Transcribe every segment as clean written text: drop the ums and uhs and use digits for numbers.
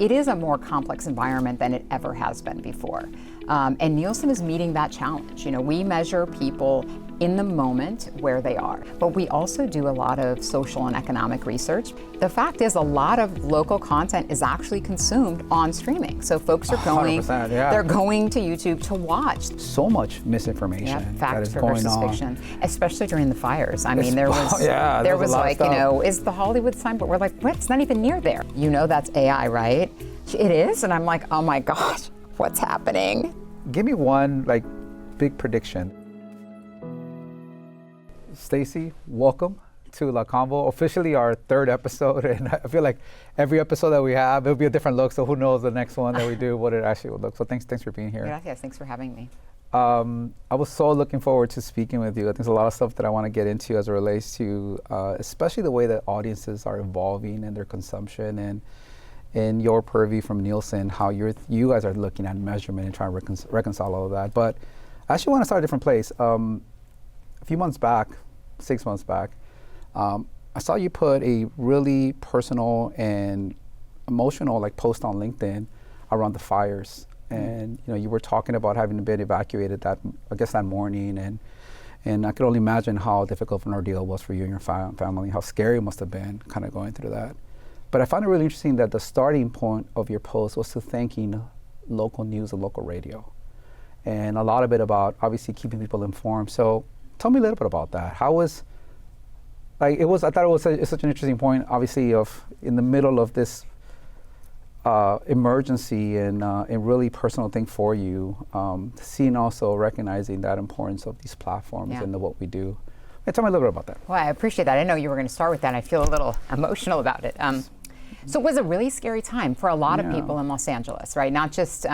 it is a more complex environment than it ever has been before. And Nielsen is meeting that challenge. You know, we measure people in the moment where they are, but we also do a lot of social and economic research. The fact is, a lot of local content is actually consumed on streaming. So folks are going, they're going to YouTube to watch. So much misinformation that is going on. Fiction, especially during the fires. I mean, there was like, you know, is the Hollywood sign, but we're like, what? It's not even near there. You know, that's AI, right? It is, and I'm like, oh my gosh, what's happening? Give me one like big prediction. Stacie, welcome to Convo, officially our third episode, and I feel like every episode that we have, it'll be a different look, so who knows the next one that we do, what it actually will look. So thanks for being here. Gracias, thanks for having me. I was so looking forward to speaking with you. I think there's a lot of stuff that I want to get into as it relates to, especially the way that audiences are evolving and their consumption, and in your purview from Nielsen, how you guys are looking at measurement and trying to reconcile all of that. But I actually want to start a different place. A few months back, 6 months back, I saw you put a really personal and emotional like post on LinkedIn around the fires. And you know, you were talking about having been evacuated that morning, and I could only imagine how difficult an ordeal was for you and your family, how scary it must have been kind of going through that. But I found it really interesting that the starting point of your post was to thanking local news and local radio, and a lot of it about obviously keeping people informed. So tell me a little bit about that. How was, like, it was, I thought it was such an interesting point, obviously, of in the middle of this emergency and really personal thing for you, seeing also recognizing that importance of these platforms and what we do. Hey, tell me a little bit about that. Well, I appreciate that. I know you were going to start with that, and I feel a little emotional about it. So it was a really scary time for a lot of people in Los Angeles, right? Not just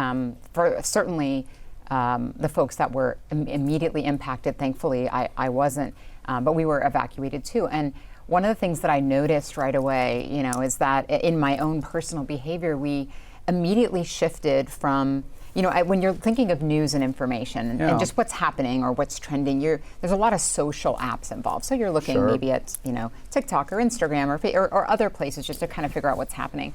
for certainly the folks that were immediately impacted. Thankfully, I wasn't, but we were evacuated too. And one of the things that I noticed right away, you know, is that in my own personal behavior, we immediately shifted from, you know, when you're thinking of news and information and just what's happening or what's trending, there's a lot of social apps involved. So you're looking maybe at, you know, TikTok or Instagram or other places just to kind of figure out what's happening.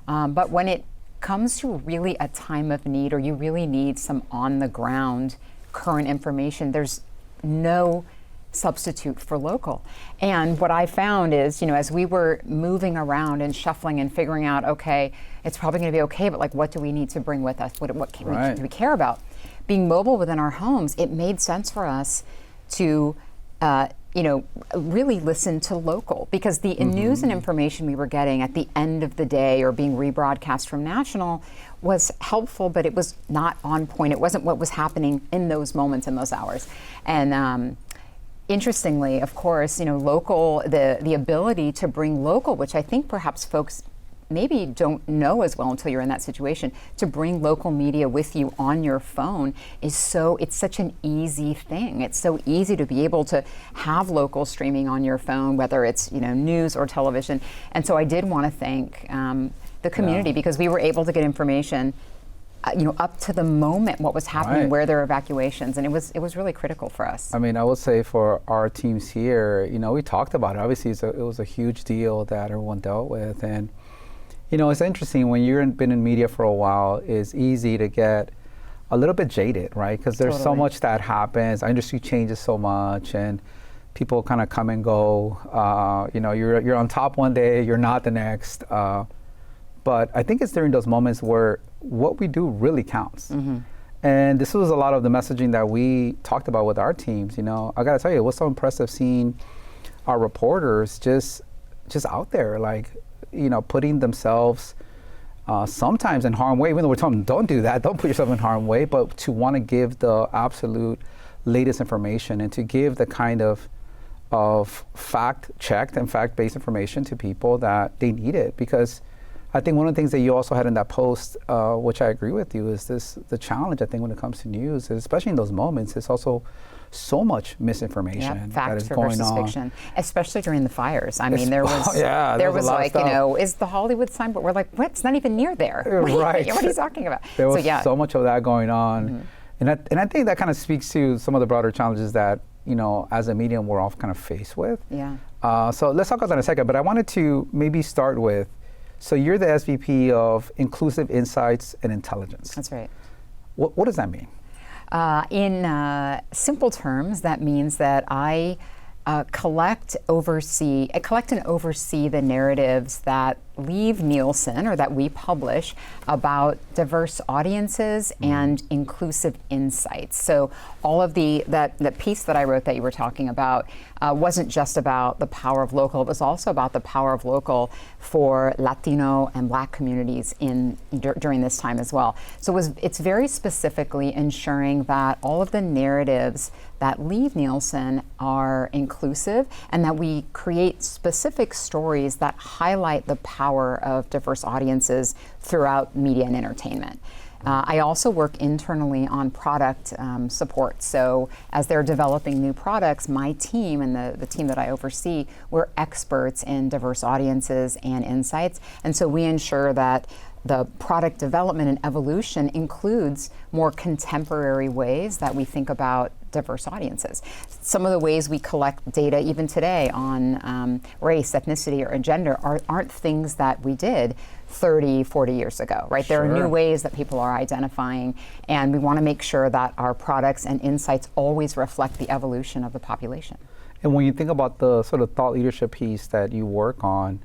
But when it comes to really a time of need, or you really need some on the ground current information, there's no substitute for local. And what I found is, you know, as we were moving around and shuffling and figuring out, okay, it's probably going to be okay, but like, what do we need to bring with us? What do we care about? Being mobile within our homes, it made sense for us to, you know, really listen to local, because the news and information we were getting at the end of the day or being rebroadcast from national was helpful, but it was not on point. It wasn't what was happening in those moments, in those hours. And interestingly, of course, you know, local, the ability to bring local, which I think perhaps folks maybe don't know as well until you're in that situation, to bring local media with you on your phone it's such an easy thing. It's so easy to be able to have local streaming on your phone, whether it's, you know, news or television. And so I did want to thank the community, because we were able to get information you know, up to the moment what was happening, where there were evacuations, and it was really critical for us. I mean, I would say for our teams here, you know, we talked about it. Obviously, it was a huge deal that everyone dealt with, and you know, it's interesting when you've been in media for a while. It's easy to get a little bit jaded, right? Because there's so much that happens. Our industry changes so much, and people kind of come and go. You know, you're on top one day, you're not the next. But I think it's during those moments where what we do really counts. And this was a lot of the messaging that we talked about with our teams. You know, I got to tell you, it was so impressive seeing our reporters just out there, like, you know, putting themselves sometimes in harm's way, even though we're telling them, don't do that, don't put yourself in harm's way, but to want to give the absolute latest information and to give the kind of fact-checked and fact-based information to people that they need it. Because I think one of the things that you also had in that post, which I agree with you, is the challenge, I think, when it comes to news, especially in those moments, it's also so much misinformation that is going on. Fiction, especially during the fires. I mean, there was like, you know, is the Hollywood sign, but we're like, what? It's not even near there. Right. What are you talking about? There was so much of that going on. And I think that kind of speaks to some of the broader challenges that, you know, as a medium, we're all kind of faced with. So let's talk about that in a second, but I wanted to maybe start with So you're the SVP of Inclusive Insights and Intelligence. That's right. What does that mean? In simple terms, that means that I collect and oversee the narratives that leave Nielsen or that we publish about diverse audiences and inclusive insights. So all of the piece that I wrote that you were talking about wasn't just about the power of local, it was also about the power of local for Latino and Black communities during this time as well. So it's very specifically ensuring that all of the narratives that leave Nielsen are inclusive and that we create specific stories that highlight the power of diverse audiences throughout media and entertainment. I also work internally on product support. So as they're developing new products, my team and the team that I oversee, we're experts in diverse audiences and insights. And so we ensure that the product development and evolution includes more contemporary ways that we think about diverse audiences. Some of the ways we collect data even today on race, ethnicity, or gender aren't things that we did 30, 40 years ago, right? There are new ways that people are identifying, and we want to make sure that our products and insights always reflect the evolution of the population. And when you think about the sort of thought leadership piece that you work on,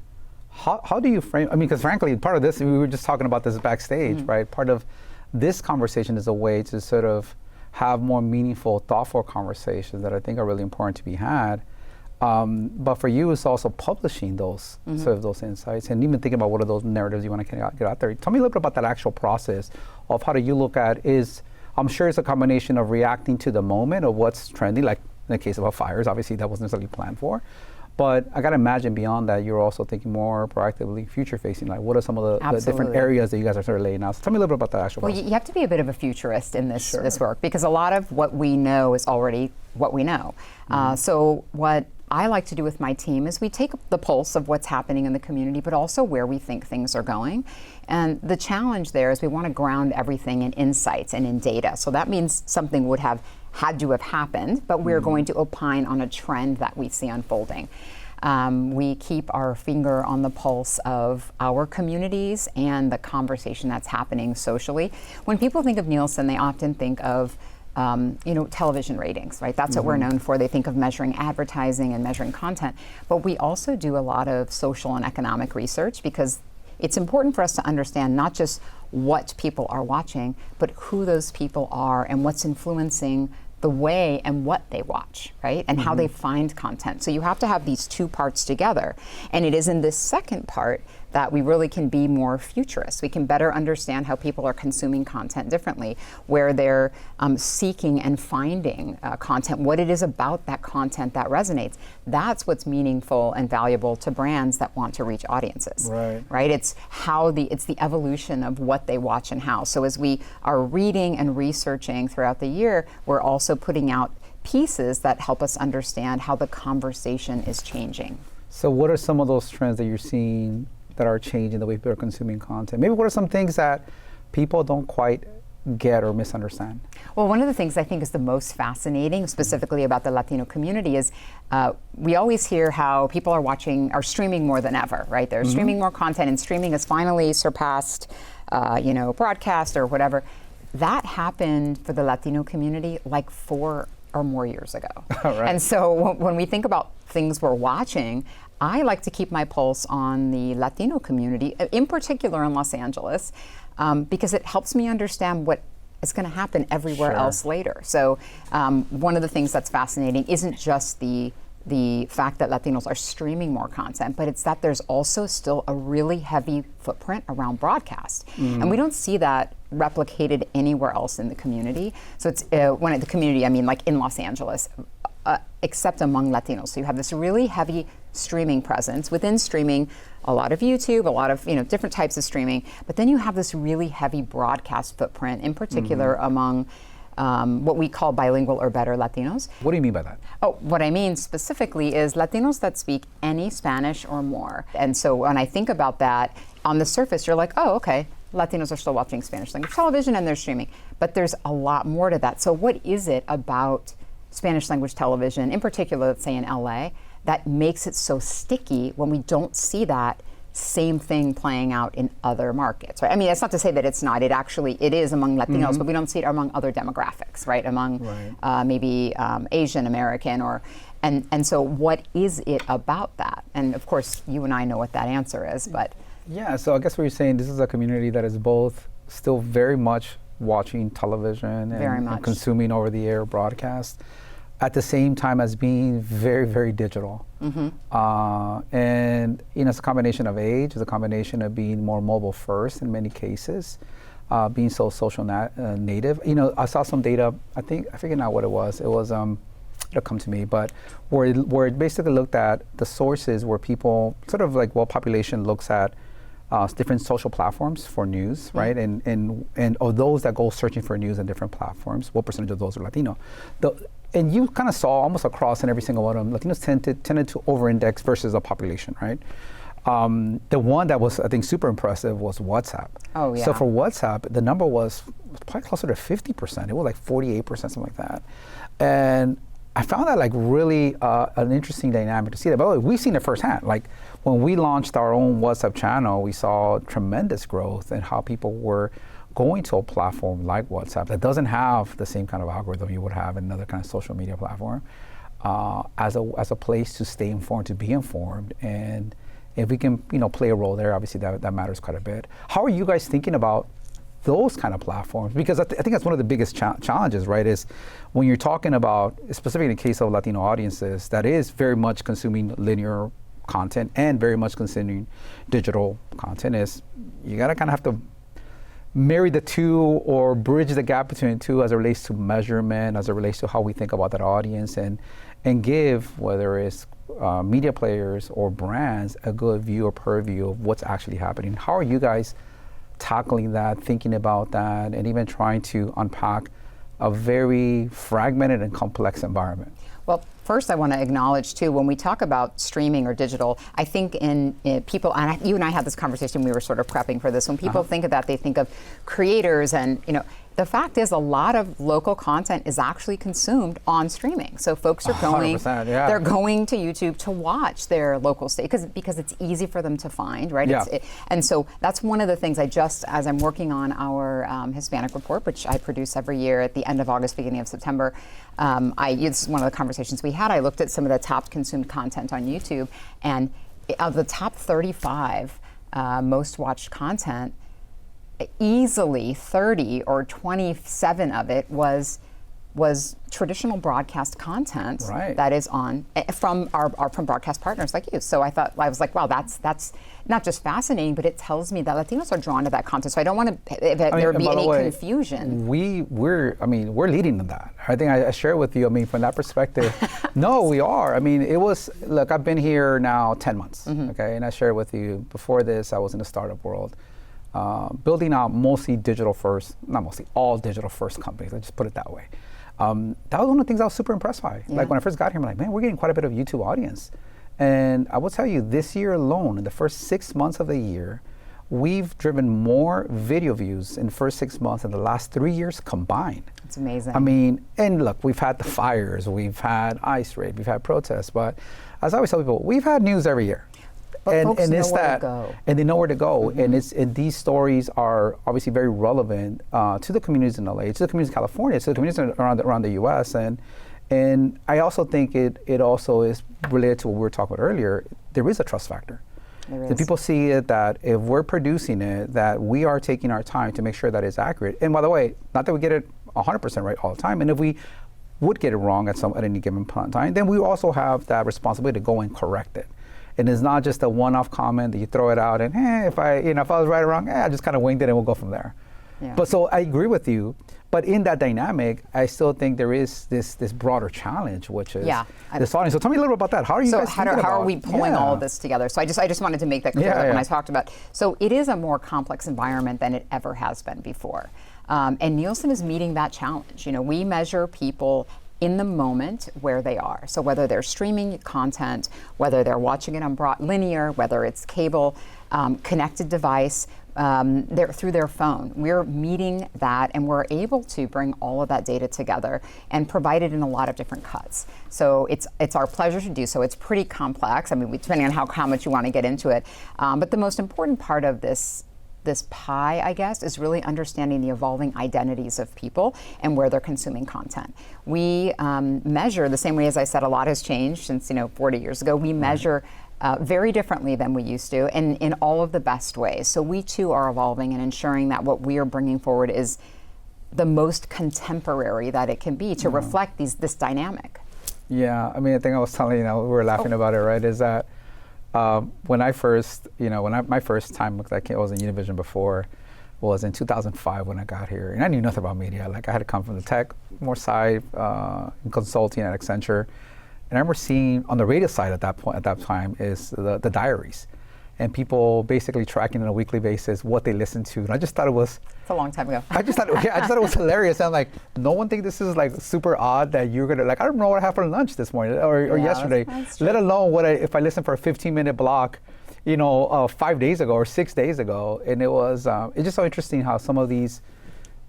how do you frame, I mean, because frankly, part of this, we were just talking about this backstage, right? Part of this conversation is a way to sort of have more meaningful, thoughtful conversations that I think are really important to be had. But for you, it's also publishing those sort of those insights and even thinking about what are those narratives you want to get out there. Tell me a little bit about that actual process of how do you look at I'm sure it's a combination of reacting to the moment of what's trending, like in the case of fires, obviously that wasn't necessarily planned for. But I got to imagine beyond that, you're also thinking more proactively, future-facing. Like, what are some of the different areas that you guys are sort of laying out? So tell me a little bit about that actual process. Well, you have to be a bit of a futurist in this work because a lot of what we know is already what we know. So what I like to do with my team is we take the pulse of what's happening in the community, but also where we think things are going. And the challenge there is we want to ground everything in insights and in data. So that means something would have had to have happened, but we're going to opine on a trend that we see unfolding. We keep our finger on the pulse of our communities and the conversation that's happening socially. When people think of Nielsen, they often think of television ratings, right? That's what we're known for. They think of measuring advertising and measuring content. But we also do a lot of social and economic research because it's important for us to understand not just what people are watching, but who those people are and what's influencing the way and what they watch, right? And how they find content. So you have to have these two parts together. And it is in this second part that we really can be more futurist. We can better understand how people are consuming content differently, where they're seeking and finding content, what it is about that content that resonates. That's what's meaningful and valuable to brands that want to reach audiences, right? It's the evolution of what they watch and how. So as we are reading and researching throughout the year, we're also putting out pieces that help us understand how the conversation is changing. So what are some of those trends that you're seeing that are changing the way people are consuming content? Maybe what are some things that people don't quite get or misunderstand? Well, one of the things I think is the most fascinating, specifically about the Latino community, is we always hear how people are streaming more than ever, right? They're streaming more content, and streaming has finally surpassed, broadcast or whatever. That happened for the Latino community like 4 or more years ago. And so when we think about things we're watching, I like to keep my pulse on the Latino community, in particular in Los Angeles, because it helps me understand what is going to happen everywhere else later. So one of the things that's fascinating isn't just the fact that Latinos are streaming more content, but it's that there's also still a really heavy footprint around broadcast. And we don't see that replicated anywhere else in the community. So it's, when the community, I mean like in Los Angeles, except among Latinos. So you have this really heavy streaming presence. Within streaming, a lot of YouTube, a lot of different types of streaming, but then you have this really heavy broadcast footprint, in particular among what we call bilingual or better Latinos. What do you mean by that? Oh, what I mean specifically is Latinos that speak any Spanish or more. And so when I think about that, on the surface, you're like, oh, okay, Latinos are still watching Spanish language television and they're streaming. But there's a lot more to that. So what is it about Spanish language television, in particular, let's say in LA, that makes it so sticky when we don't see that same thing playing out in other markets, right? I mean, that's not to say that it's not. It is among Latinos, but we don't see it among other demographics, right? Among maybe Asian American and so what is it about that? And of course, you and I know what that answer is, but. Yeah, so I guess what you're saying, this is a community that is both still very much watching television and consuming over-the-air broadcast at the same time as being very, very digital. And it's a combination of age, it's a combination of being more mobile first in many cases, being so social native. I saw some data, I forget now what it was. It was, it'll come to me, but where it basically looked at the sources where people, sort of like what population looks at different social platforms for news, right? And of those that go searching for news on different platforms, what percentage of those are Latino? And you kind of saw almost across in every single one of them, Latinos tended to over-index versus the population, right? The one that was, I think, super impressive was WhatsApp. Oh, yeah. So for WhatsApp, the number was probably closer to 50%. It was like 48%, something like that. And I found that like really an interesting dynamic to see that. By the way, we've seen it firsthand. Like when we launched our own WhatsApp channel, we saw tremendous growth in how people were going to a platform like WhatsApp that doesn't have the same kind of algorithm you would have in another kind of social media platform as a place to stay informed, to be informed. And if we can, play a role there, obviously that matters quite a bit. How are you guys thinking about those kind of platforms? Because I think that's one of the biggest challenges, right, is when you're talking about, specifically in the case of Latino audiences, that is very much consuming linear content and very much consuming digital content, is you gotta kind of have to marry the two or bridge the gap between the two as it relates to measurement, as it relates to how we think about that audience, and give, whether it's media players or brands, a good view or purview of what's actually happening. How are you guys tackling that, thinking about that, and even trying to unpack a very fragmented and complex environment? Well, first I want to acknowledge too, when we talk about streaming or digital, I think in people, and you and I had this conversation, we were sort of prepping for this, when people think of that, they think of creators and, the fact is a lot of local content is actually consumed on streaming. So folks are going, they're going to YouTube to watch their local state because it's easy for them to find, right? Yeah. And so that's one of the things as I'm working on our Hispanic report, which I produce every year at the end of August, beginning of September, this is one of the conversations we had. I looked at some of the top consumed content on YouTube, and of the top 35 most watched content, easily 30 or 27 of it was traditional broadcast content that is on from broadcast partners like you. So I was like, wow, that's not just fascinating, but it tells me that Latinos are drawn to that content. So I don't want there be any confusion. We're leading in that. I think I share with you. I mean, from that perspective, no, we are. I mean, look, I've been here now 10 months. Okay, and I shared with you before this, I was in the startup world. Building out mostly digital first, not mostly, all digital first companies, let's just put it that way. That was one of the things I was super impressed by. Yeah. Like when I first got here, I'm like, man, we're getting quite a bit of YouTube audience. And I will tell you, this year alone, in the first 6 months of the year, we've driven more video views in the first 6 months than the last 3 years combined. It's amazing. I mean, and look, we've had the fires, we've had ICE raid, we've had protests, but as I always tell people, we've had news every year. But folks know where to go. And they know where to go. And these stories are obviously very relevant to the communities in LA, to the communities in California, to the communities around the US. And I also think it also is related to what we were talking about earlier. There is a trust factor. The people see it that if we're producing it, that we are taking our time to make sure that it's accurate. And by the way, not that we get it 100% right all the time. And if we would get it wrong at any given point in time, then we also have that responsibility to go and correct it. And it's not just a one-off comment that you throw it out and, if I was right or wrong, I just kind of winged it and we'll go from there. Yeah. But so I agree with you. But in that dynamic, I still think there is this broader challenge, which is this audience. So tell me a little bit about that. How are you guys thinking about? How are we pulling all of this together? So I just wanted to make that clear when I talked about. So it is a more complex environment than it ever has been before. And Nielsen is meeting that challenge. We measure people in the moment where they are. So whether they're streaming content, whether they're watching it on linear, whether it's cable, connected device, through their phone. We're meeting that, and we're able to bring all of that data together and provide it in a lot of different cuts. So it's our pleasure to do so. It's pretty complex. I mean, depending on how much you want to get into it. But the most important part of this pie, I guess, is really understanding the evolving identities of people and where they're consuming content. We measure the same way, as I said, a lot has changed since 40 years ago. We measure very differently than we used to, and in all of the best ways. So we too are evolving and ensuring that what we are bringing forward is the most contemporary that it can be to reflect this dynamic. Yeah, I mean, I think I was telling you, we were laughing about it, right? Is that when I first, my first time I was in Univision before was in 2005 when I got here, and I knew nothing about media. Like, I had to come from the tech more side, in consulting at Accenture. And I remember seeing on the radio side at that time is the diaries, and people basically tracking on a weekly basis what they listened to. And I just thought it was. It's a long time ago. I just thought it was hilarious. And I'm like, no one think this is like super odd that you're gonna, like, I don't know what I had for lunch this morning or yesterday, that's let alone if I listen for a 15-minute block, 5 days ago or 6 days ago. And it was, it's just so interesting how some of these,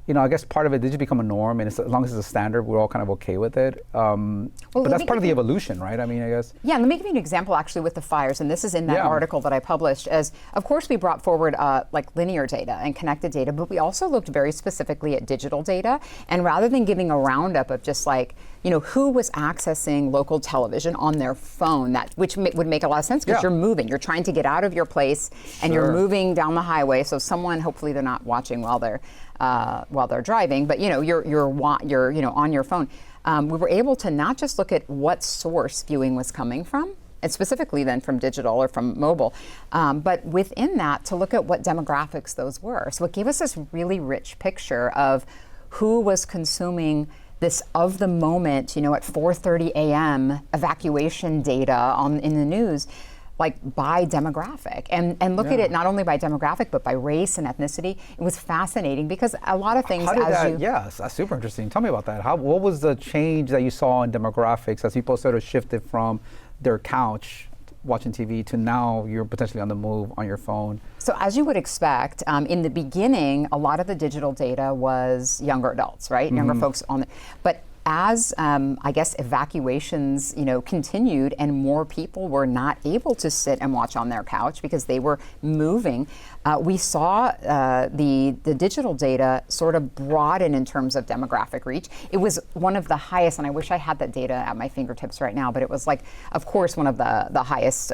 I guess part of it did just become a norm, and as long as it's a standard, we're all kind of okay with it. But that's part of the evolution, right? I mean, I guess. Yeah, let me give you an example actually with the fires, and this is in that article that I published. As of course we brought forward like linear data and connected data, but we also looked very specifically at digital data. And rather than giving a roundup of just like who was accessing local television on their phone, which would make a lot of sense because you're moving, you're trying to get out of your place, and you're moving down the highway. So someone, hopefully they're not watching while they're driving, but you're on your phone. We were able to not just look at what source viewing was coming from, and specifically then from digital or from mobile, but within that to look at what demographics those were. So it gave us this really rich picture of who was consuming this of the moment, at 4:30 a.m. evacuation data in the news, like by demographic, and look at it not only by demographic but by race and ethnicity. It was fascinating because a lot of things. Yes, that's super interesting. Tell me about that. What was the change that you saw in demographics as people sort of shifted from their couch watching TV to now you're potentially on the move on your phone? So as you would expect, in the beginning, a lot of the digital data was younger adults, right? Younger folks but as I guess evacuations, continued and more people were not able to sit and watch on their couch because they were moving, we saw the digital data sort of broaden in terms of demographic reach. It was one of the highest, and I wish I had that data at my fingertips right now, but it was like, of course, one of the highest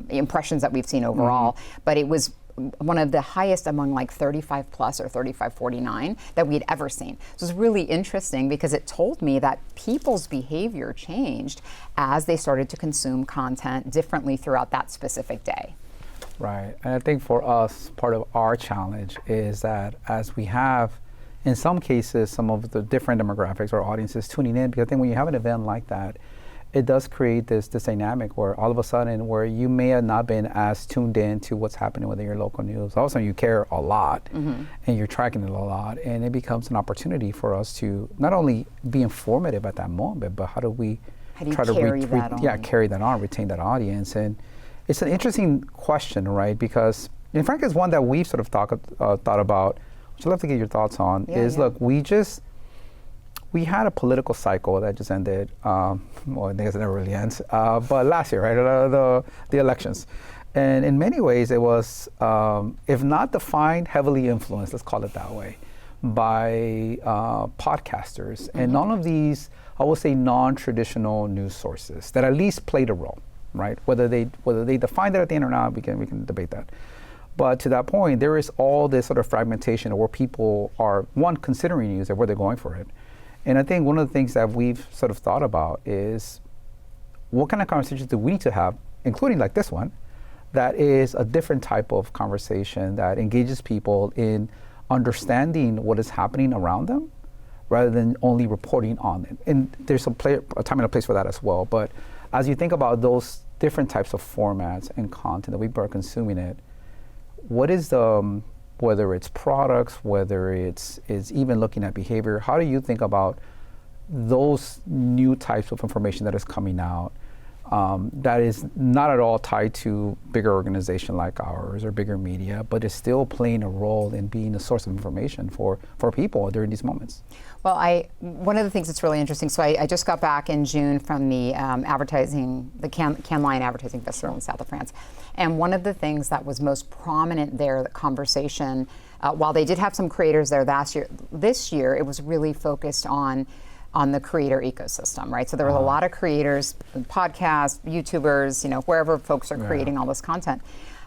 impressions that we've seen overall, but it was one of the highest among like 35 plus or 35-49 that we'd ever seen. So it's really interesting because it told me that people's behavior changed as they started to consume content differently throughout that specific day. Right, and I think for us, part of our challenge is that as we have, in some cases, some of the different demographics or audiences tuning in, because I think when you have an event like that, it does create this dynamic where all of a sudden where you may have not been as tuned in to what's happening within your local news. All of a sudden you care a lot and you're tracking it a lot, and it becomes an opportunity for us to not only be informative at that moment, but how do we try to carry that on, retain that audience. And it's an interesting question, right? Because, and frankly, it's one that we've sort of thought about, which I'd love to get your thoughts on, look, we had a political cycle that just ended, well, I guess it never really ends, but last year, right, the elections. And in many ways it was, if not defined, heavily influenced, let's call it that way, by podcasters. And none of these, I would say, non-traditional news sources that at least played a role, right? Whether they defined it at the end or not, we can debate that. But to that point, there is all this sort of fragmentation where people are, one, considering news and where they're going for it. And I think one of the things that we've sort of thought about is what kind of conversations do we need to have, including like this one, that is a different type of conversation that engages people in understanding what is happening around them rather than only reporting on it. And there's a time and a place for that as well. But as you think about those different types of formats and content that we are consuming it, what is the whether it's products, whether it's even looking at behavior, how do you think about those new types of information that is coming out that is not at all tied to bigger organization like ours or bigger media, but is still playing a role in being a source of information for people during these moments. Well, one of the things that's really interesting, so I just got back in June from the Cannes Lion Advertising Festival in the south of France. And one of the things that was most prominent there, the conversation, while they did have some creators there this year, it was really focused on the creator ecosystem, right? So there was a lot of creators, podcasts, YouTubers, wherever folks are creating all this content.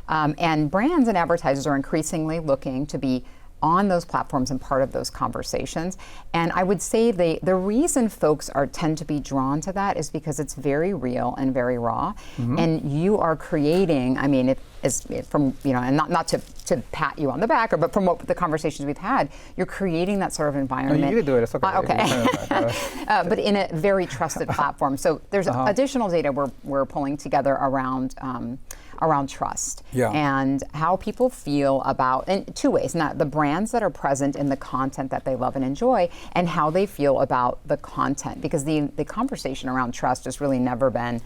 And brands and advertisers are increasingly looking to be on those platforms and part of those conversations. And I would say the reason folks tend to be drawn to that is because it's very real and very raw. And you are creating, I mean, and not to pat you on the back, but from what the conversations we've had, you're creating that sort of environment. No, you can do it, it's okay. Okay. But in a very trusted platform. So there's additional data we're pulling together around trust and how people feel about, in two ways, not the brands that are present in the content that they love and enjoy, and how they feel about the content. Because the conversation around trust has really never been,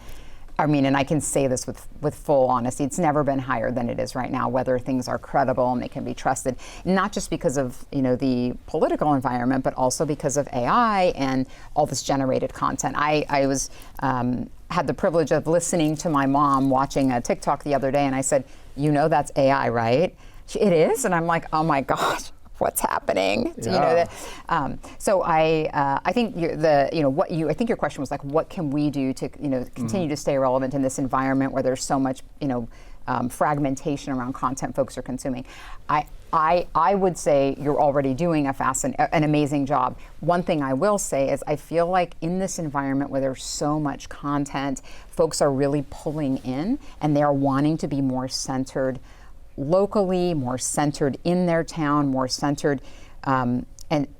I mean, and I can say this with full honesty, it's never been higher than it is right now, whether things are credible and they can be trusted, not just because of the political environment, but also because of AI and all this generated content. I was had the privilege of listening to my mom watching a TikTok the other day, and I said, that's AI, right? It is, and I'm like, oh my gosh. What's happening? Yeah. So I think I think your question was like, what can we do to continue to stay relevant in this environment where there's so much fragmentation around content folks are consuming? I would say you're already doing an amazing job. One thing I will say is I feel like in this environment where there's so much content, folks are really pulling in and they're wanting to be more centered locally, more centered in their town, more centered, and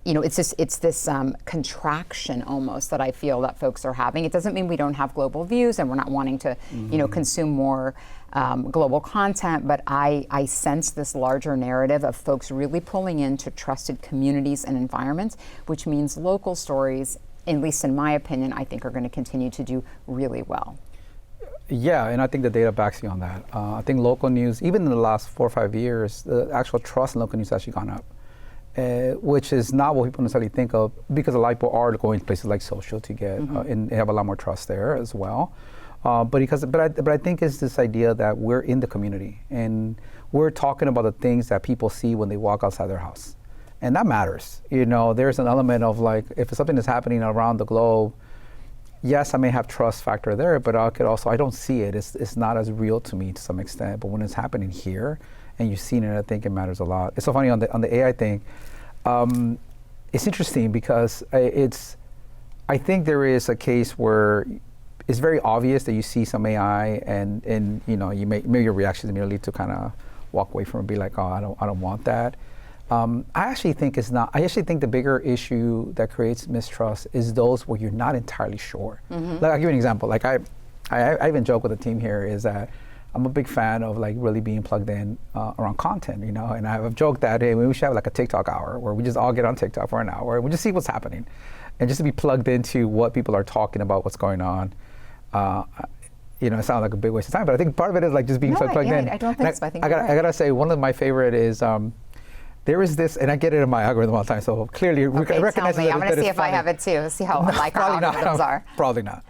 it's this contraction almost that I feel that folks are having. It doesn't mean we don't have global views and we're not wanting to, consume more global content, but I sense this larger narrative of folks really pulling into trusted communities and environments, which means local stories, at least in my opinion, I think are going to continue to do really well. Yeah, and I think the data backs you on that. I think local news, even in the last 4 or 5 years, the actual trust in local news has actually gone up, which is not what people necessarily think of, because a lot of people are going to places like social to get, and they have a lot more trust there as well. But I think it's this idea that we're in the community and we're talking about the things that people see when they walk outside their house, and that matters. There's an element of like, if something is happening around the globe, yes, I may have trust factor there, but I don't see it. It's not as real to me to some extent. But when it's happening here and you've seen it, I think it matters a lot. It's so funny on the AI thing. It's interesting because I think there is a case where it's very obvious that you see some AI and maybe your reaction immediately to kind of walk away from it and be like, oh, I don't want that. I actually think it's not. I actually think the bigger issue that creates mistrust is those where you're not entirely sure. Like, I'll give you an example. Like I even joke with the team here is that I'm a big fan of like really being plugged in around content, and I've joked that, hey, we should have like a TikTok hour where we just all get on TikTok for an hour and we just see what's happening, and just to be plugged into what people are talking about, what's going on. It sounds like a big waste of time, but I think part of it is like just being plugged in. I don't think so. I gotta say, one of my favorite is. There is this, and I get it in my algorithm all the time, so clearly recognize it. I want to see if I have it too, see how like our algorithms are. Probably not.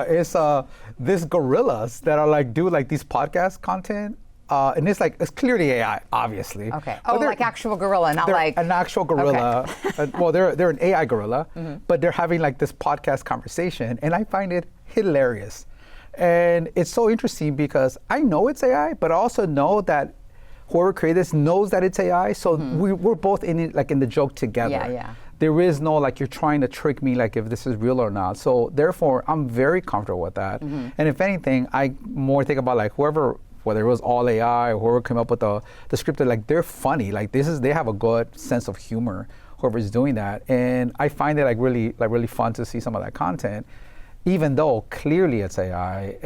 It's this gorillas that are like do like these podcast content, and it's clearly AI, obviously. Okay. Like actual gorilla, not like an actual gorilla. Okay. Well, they're an AI gorilla, but they're having like this podcast conversation, and I find it hilarious, and it's so interesting because I know it's AI, but I also know that whoever created this knows that it's AI, so we're both in it, like in the joke together. Yeah. There is no like you're trying to trick me, like if this is real or not. So therefore, I'm very comfortable with that. And if anything, I more think about like whether it was all AI or whoever came up with the script, like they're funny. Like they have a good sense of humor. Whoever's doing that, and I find it like really fun to see some of that content, even though clearly it's AI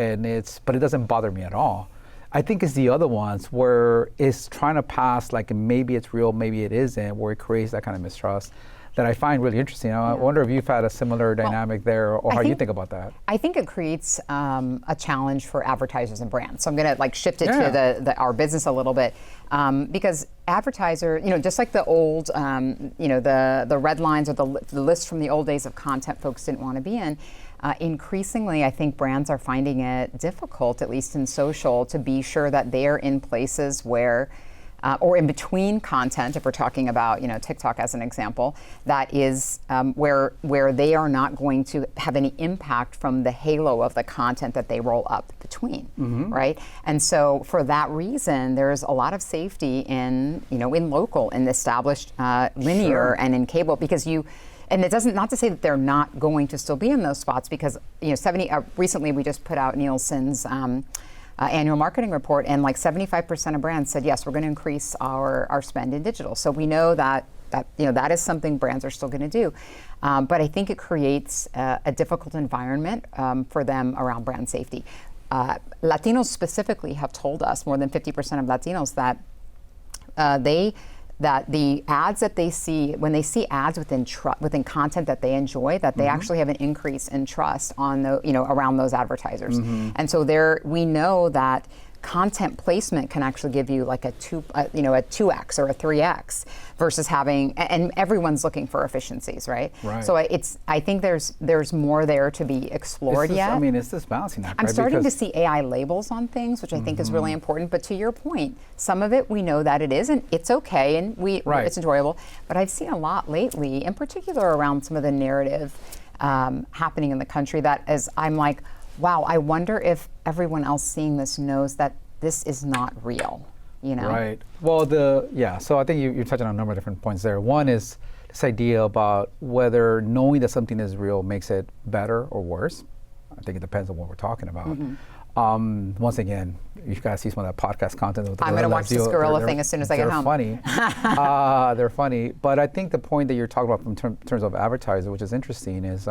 but it doesn't bother me at all. I think it's the other ones where it's trying to pass like maybe it's real, maybe it isn't, where it creates that kind of mistrust. that I find really interesting. I wonder if you've had a similar dynamic there, or how you think about that. I think it creates a challenge for advertisers and brands. So I'm going to like shift it to our business a little bit, because advertiser, just like the old, the red lines or the list from the old days of content folks didn't want to be in. Increasingly, I think brands are finding it difficult, at least in social, to be sure that they're in places where, or in between content, if we're talking about TikTok as an example, that is where they are not going to have any impact from the halo of the content that they roll up between, right? And so for that reason, there's a lot of safety in local, in established linear and in cable, because and it doesn't, not to say that they're not going to still be in those spots, because recently we just put out Nielsen's annual marketing report, and like 75% of brands said, yes, we're going to increase our spend in digital. So we know that is something brands are still going to do. But I think it creates a difficult environment for them around brand safety. Latinos specifically have told us, more than 50% of Latinos, that that the ads that they see, when they see ads within content that they enjoy, that they actually have an increase in trust on around those advertisers. And so we know that content placement can actually give you like a 2x or a 3x versus having, and everyone's looking for efficiencies, right? So I think there's more there to be explored yet. I mean, it's this balancing act, I'm starting to see AI labels on things, which I think is really important. But to your point, some of it we know that it is, and it's okay, and it's enjoyable. But I've seen a lot lately, in particular around some of the narrative happening in the country, that I'm like, wow, I wonder if everyone else seeing this knows that this is not real, Right. Well, so I think you're touching on a number of different points there. One is this idea about whether knowing that something is real makes it better or worse. I think it depends on what we're talking about. Once again, you guys see some of that podcast content. I'm going to watch this gorilla thing as soon as I get home. They're funny. They're funny. But I think the point that you're talking about in terms of advertiser, which is interesting, is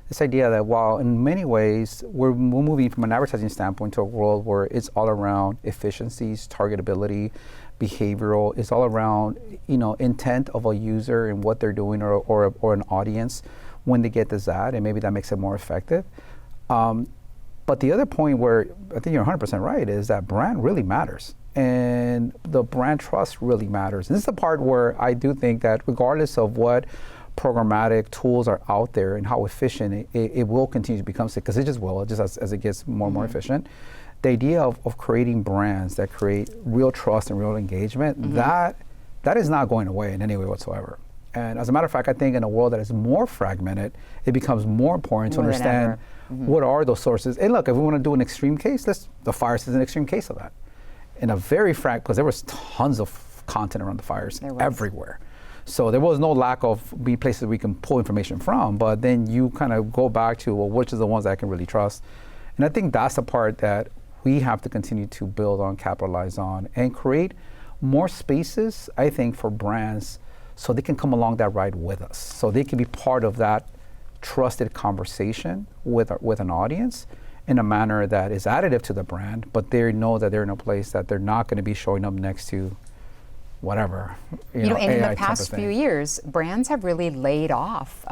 this idea that while in many ways we're moving from an advertising standpoint to a world where it's all around efficiencies, targetability, behavioral, it's all around intent of a user and what they're doing, or an audience when they get this ad, and maybe that makes it more effective. But the other point where I think you're 100% right is that brand really matters, and the brand trust really matters. And this is the part where I do think that regardless of what programmatic tools are out there and how efficient it will continue to become, because it just will, just as it gets more and more efficient. The idea of creating brands that create real trust and real engagement, that is not going away in any way whatsoever. And as a matter of fact, I think in a world that is more fragmented, it becomes more important to understand what are those sources. And look, if we want to do an extreme case, the fires is an extreme case of that. In a very because there was tons of content around the fires everywhere. So there was no lack of places we can pull information from, but then you kind of go back to, well, which is the ones that I can really trust? And I think that's the part that we have to continue to build on, capitalize on, and create more spaces, I think, for brands so they can come along that ride with us. So they can be part of that trusted conversation with an audience in a manner that is additive to the brand, but they know that they're in a place that they're not going to be showing up next to whatever. And in the past few years, brands have really laid off.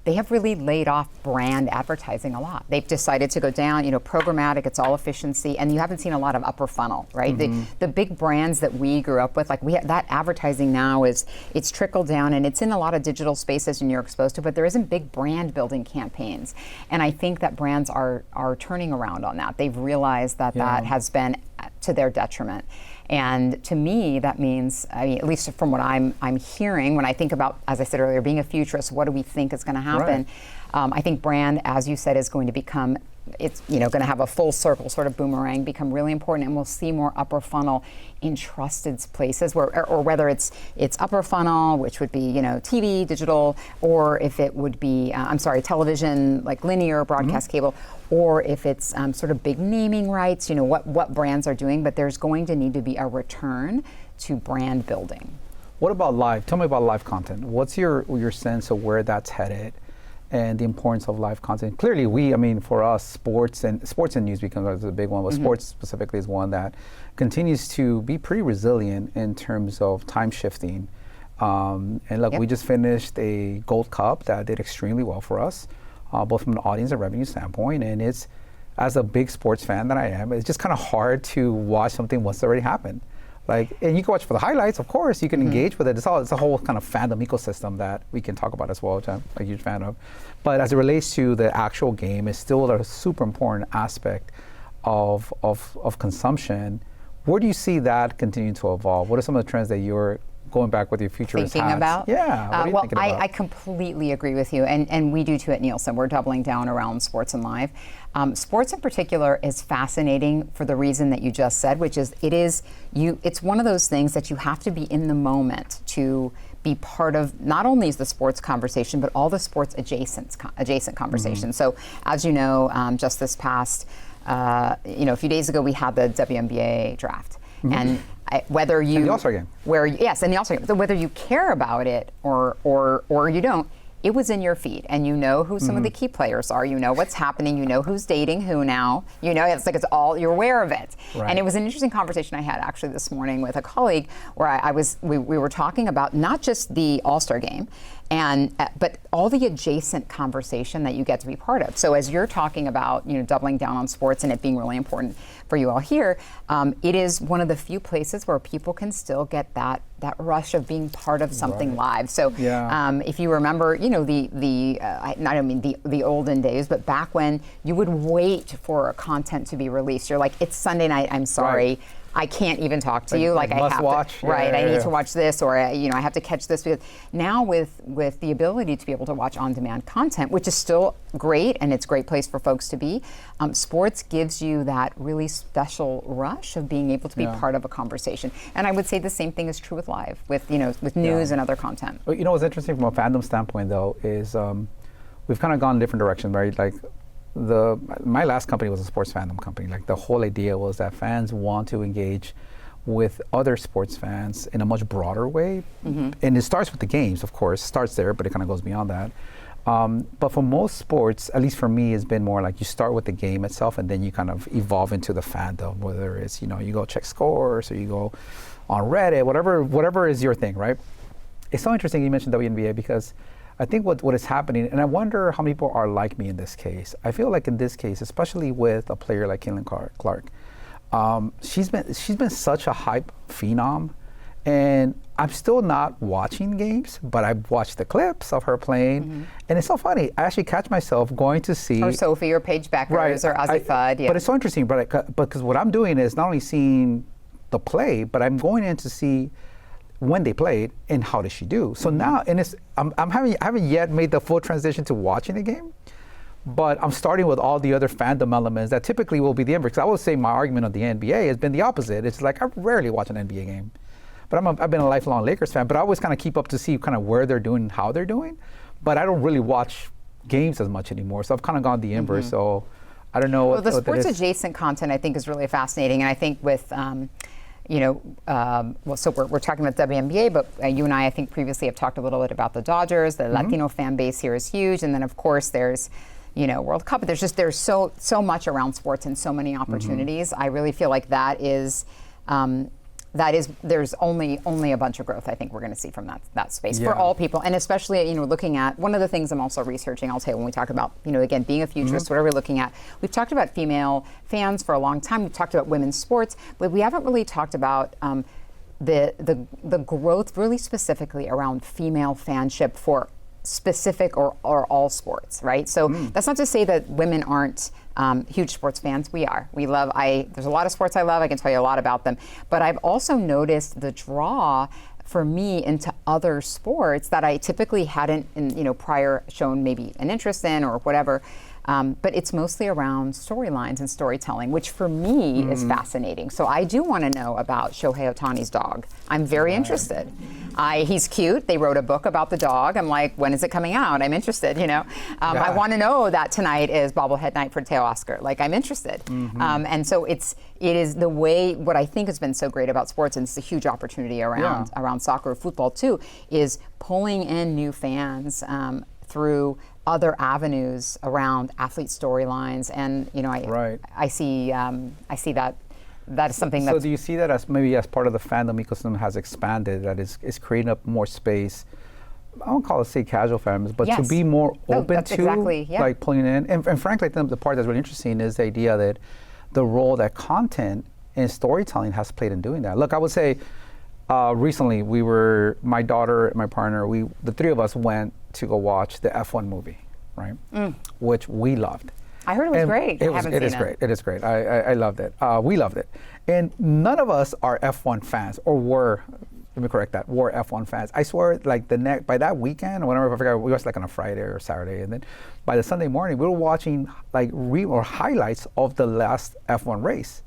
They have really laid off brand advertising a lot. They've decided to go down, programmatic. It's all efficiency, and you haven't seen a lot of upper funnel, right? The big brands that we grew up with, like that advertising now it's trickled down, and it's in a lot of digital spaces, and you're exposed to. But there isn't big brand building campaigns, and I think that brands are turning around on that. They've realized that has been to their detriment. And to me, that means, at least from what I'm hearing, when I think about, as I said earlier, being a futurist, what do we think is going to happen? I think brand, as you said, is going to become, it's going to have a full circle sort of boomerang, become really important, and we'll see more upper funnel in trusted places, or whether it's upper funnel, which would be TV, digital, or if it would be television, like linear, broadcast cable, or if it's sort of big naming rights, what brands are doing. But there's going to need to be a return to brand building. What about live? Tell me about live content. What's your sense of where that's headed? And the importance of live content. Clearly, for us, sports and news becomes a big one, but sports specifically is one that continues to be pretty resilient in terms of time shifting. And look, Yep. we just finished a Gold Cup that did extremely well for us, both from an audience and revenue standpoint. And it's, as a big sports fan that I am, it's just kind of hard to watch something once it's already happened. Like, and you can watch for the highlights, of course. You can engage with it. It's a whole kind of fandom ecosystem that we can talk about as well, which I'm a huge fan of. But as it relates to the actual game, it's still a super important aspect of consumption. Where do you see that continuing to evolve? What are some of the trends that you're going back with your futurist Thinking hats? about? Yeah. What are you Well, thinking about? I completely agree with you, and we do too at Nielsen. We're doubling down around sports and live. Sports in particular is fascinating for the reason that you just said, which is it's one of those things that you have to be in the moment to be part of not only the sports conversation, but all the sports adjacent conversations. So as you know, just this past, a few days ago, we had the WNBA draft. And whether you And the All-Star game. Yes, and the All-Star game. So whether you care about it or you don't, it was in your feed, and you know who some of the key players are. You know what's happening. You know who's dating who now. You know it's all you're aware of it. Right. And it was an interesting conversation I had actually this morning with a colleague where we were talking about not just the All-Star game, but all the adjacent conversation that you get to be part of. So as you're talking about doubling down on sports and it being really important for you all here, it is one of the few places where people can still get that rush of being part of something live. So if you remember, I don't mean the olden days, but back when you would wait for content to be released. You're like, it's Sunday night, I'm sorry. Right. I can't even talk to you. Like I must have watch. to, right? Yeah, I need yeah. to watch this, or I have to catch this. Because now with the ability to be able to watch on-demand content, which is still great, and it's a great place for folks to be, sports gives you that really special rush of being able to be part of a conversation. And I would say the same thing is true with live, with news and other content. Well, what's interesting from a fandom standpoint, though, is we've kind of gone in different directions, right? Like, my last company was a sports fandom company. Like, the whole idea was that fans want to engage with other sports fans in a much broader way. And it starts with the games, of course, starts there, but it kind of goes beyond that. But for most sports, at least for me, it's been more like you start with the game itself and then you kind of evolve into the fandom, whether it's, you go check scores or you go on Reddit, whatever is your thing, right? It's so interesting you mentioned WNBA because I think what is happening, and I wonder how many people are like me in this case. I feel like in this case, especially with a player like Caitlin Clark, she's been such a hype phenom, and I'm still not watching games, but I've watched the clips of her playing, and it's so funny. I actually catch myself going to see Or Sophie, or Paige Beckers, or Ozzy Fudd. Yeah. But it's so interesting, because what I'm doing is not only seeing the play, but I'm going in to see when they played and how did she do. So now, and I haven't yet made the full transition to watching the game, but I'm starting with all the other fandom elements that typically will be the inverse. I would say my argument on the NBA has been the opposite. It's like I rarely watch an NBA game, but I've been a lifelong Lakers fan. But I always kind of keep up to see kind of where they're doing and how they're doing. But I don't really watch games as much anymore. So I've kind of gone the inverse. So I don't know. Well, the sports adjacent content I think is really fascinating, and I think with so we're talking about WNBA, but you and I think previously have talked a little bit about the Dodgers. The Latino fan base here is huge, and then of course there's World Cup. But there's so much around sports and so many opportunities. I really feel like there's only a bunch of growth I think we're going to see from that space for all people, and especially looking at one of the things I'm also researching. I'll tell you when we talk about again being a futurist, whatever we're looking at. We've talked about female fans for a long time. We've talked about women's sports, but we haven't really talked about the growth really specifically around female fanship for specific or all sports, right? So that's not to say that women aren't huge sports fans. We are. We love. There's a lot of sports I love. I can tell you a lot about them. But I've also noticed the draw for me into other sports that I typically hadn't, prior shown maybe an interest in or whatever. But it's mostly around storylines and storytelling, which for me is fascinating. So I do want to know about Shohei Ohtani's dog. I'm very interested. He's cute. They wrote a book about the dog. I'm like, when is it coming out? I'm interested, I want to know that tonight is bobblehead night for Teo Oscar. Like, I'm interested. And so it is the way, what I think has been so great about sports, and it's a huge opportunity around soccer or football too, is pulling in new fans through other avenues around athlete storylines, and I see that that is something So that's. do you see that as maybe as part of the fandom ecosystem has expanded, that is creating up more space? I won't call it say casual fandoms, but to Yes. be more No, open that's to exactly, yeah. like pulling in. And frankly, I think the part that's really interesting is the idea that the role that content and storytelling has played in doing that. Look, I would say recently my daughter and my partner, the three of us went to go watch the F1 movie, right? Which we loved. I heard it was great. I haven't seen it. Great. It is great. I loved it. We loved it. And none of us are F1 fans, or were. Let me correct that. Were F1 fans. I swear, like by that weekend, or whatever, I forgot, we watched like on a Friday or Saturday, and then by the Sunday morning, we were watching like or highlights of the last F1 race.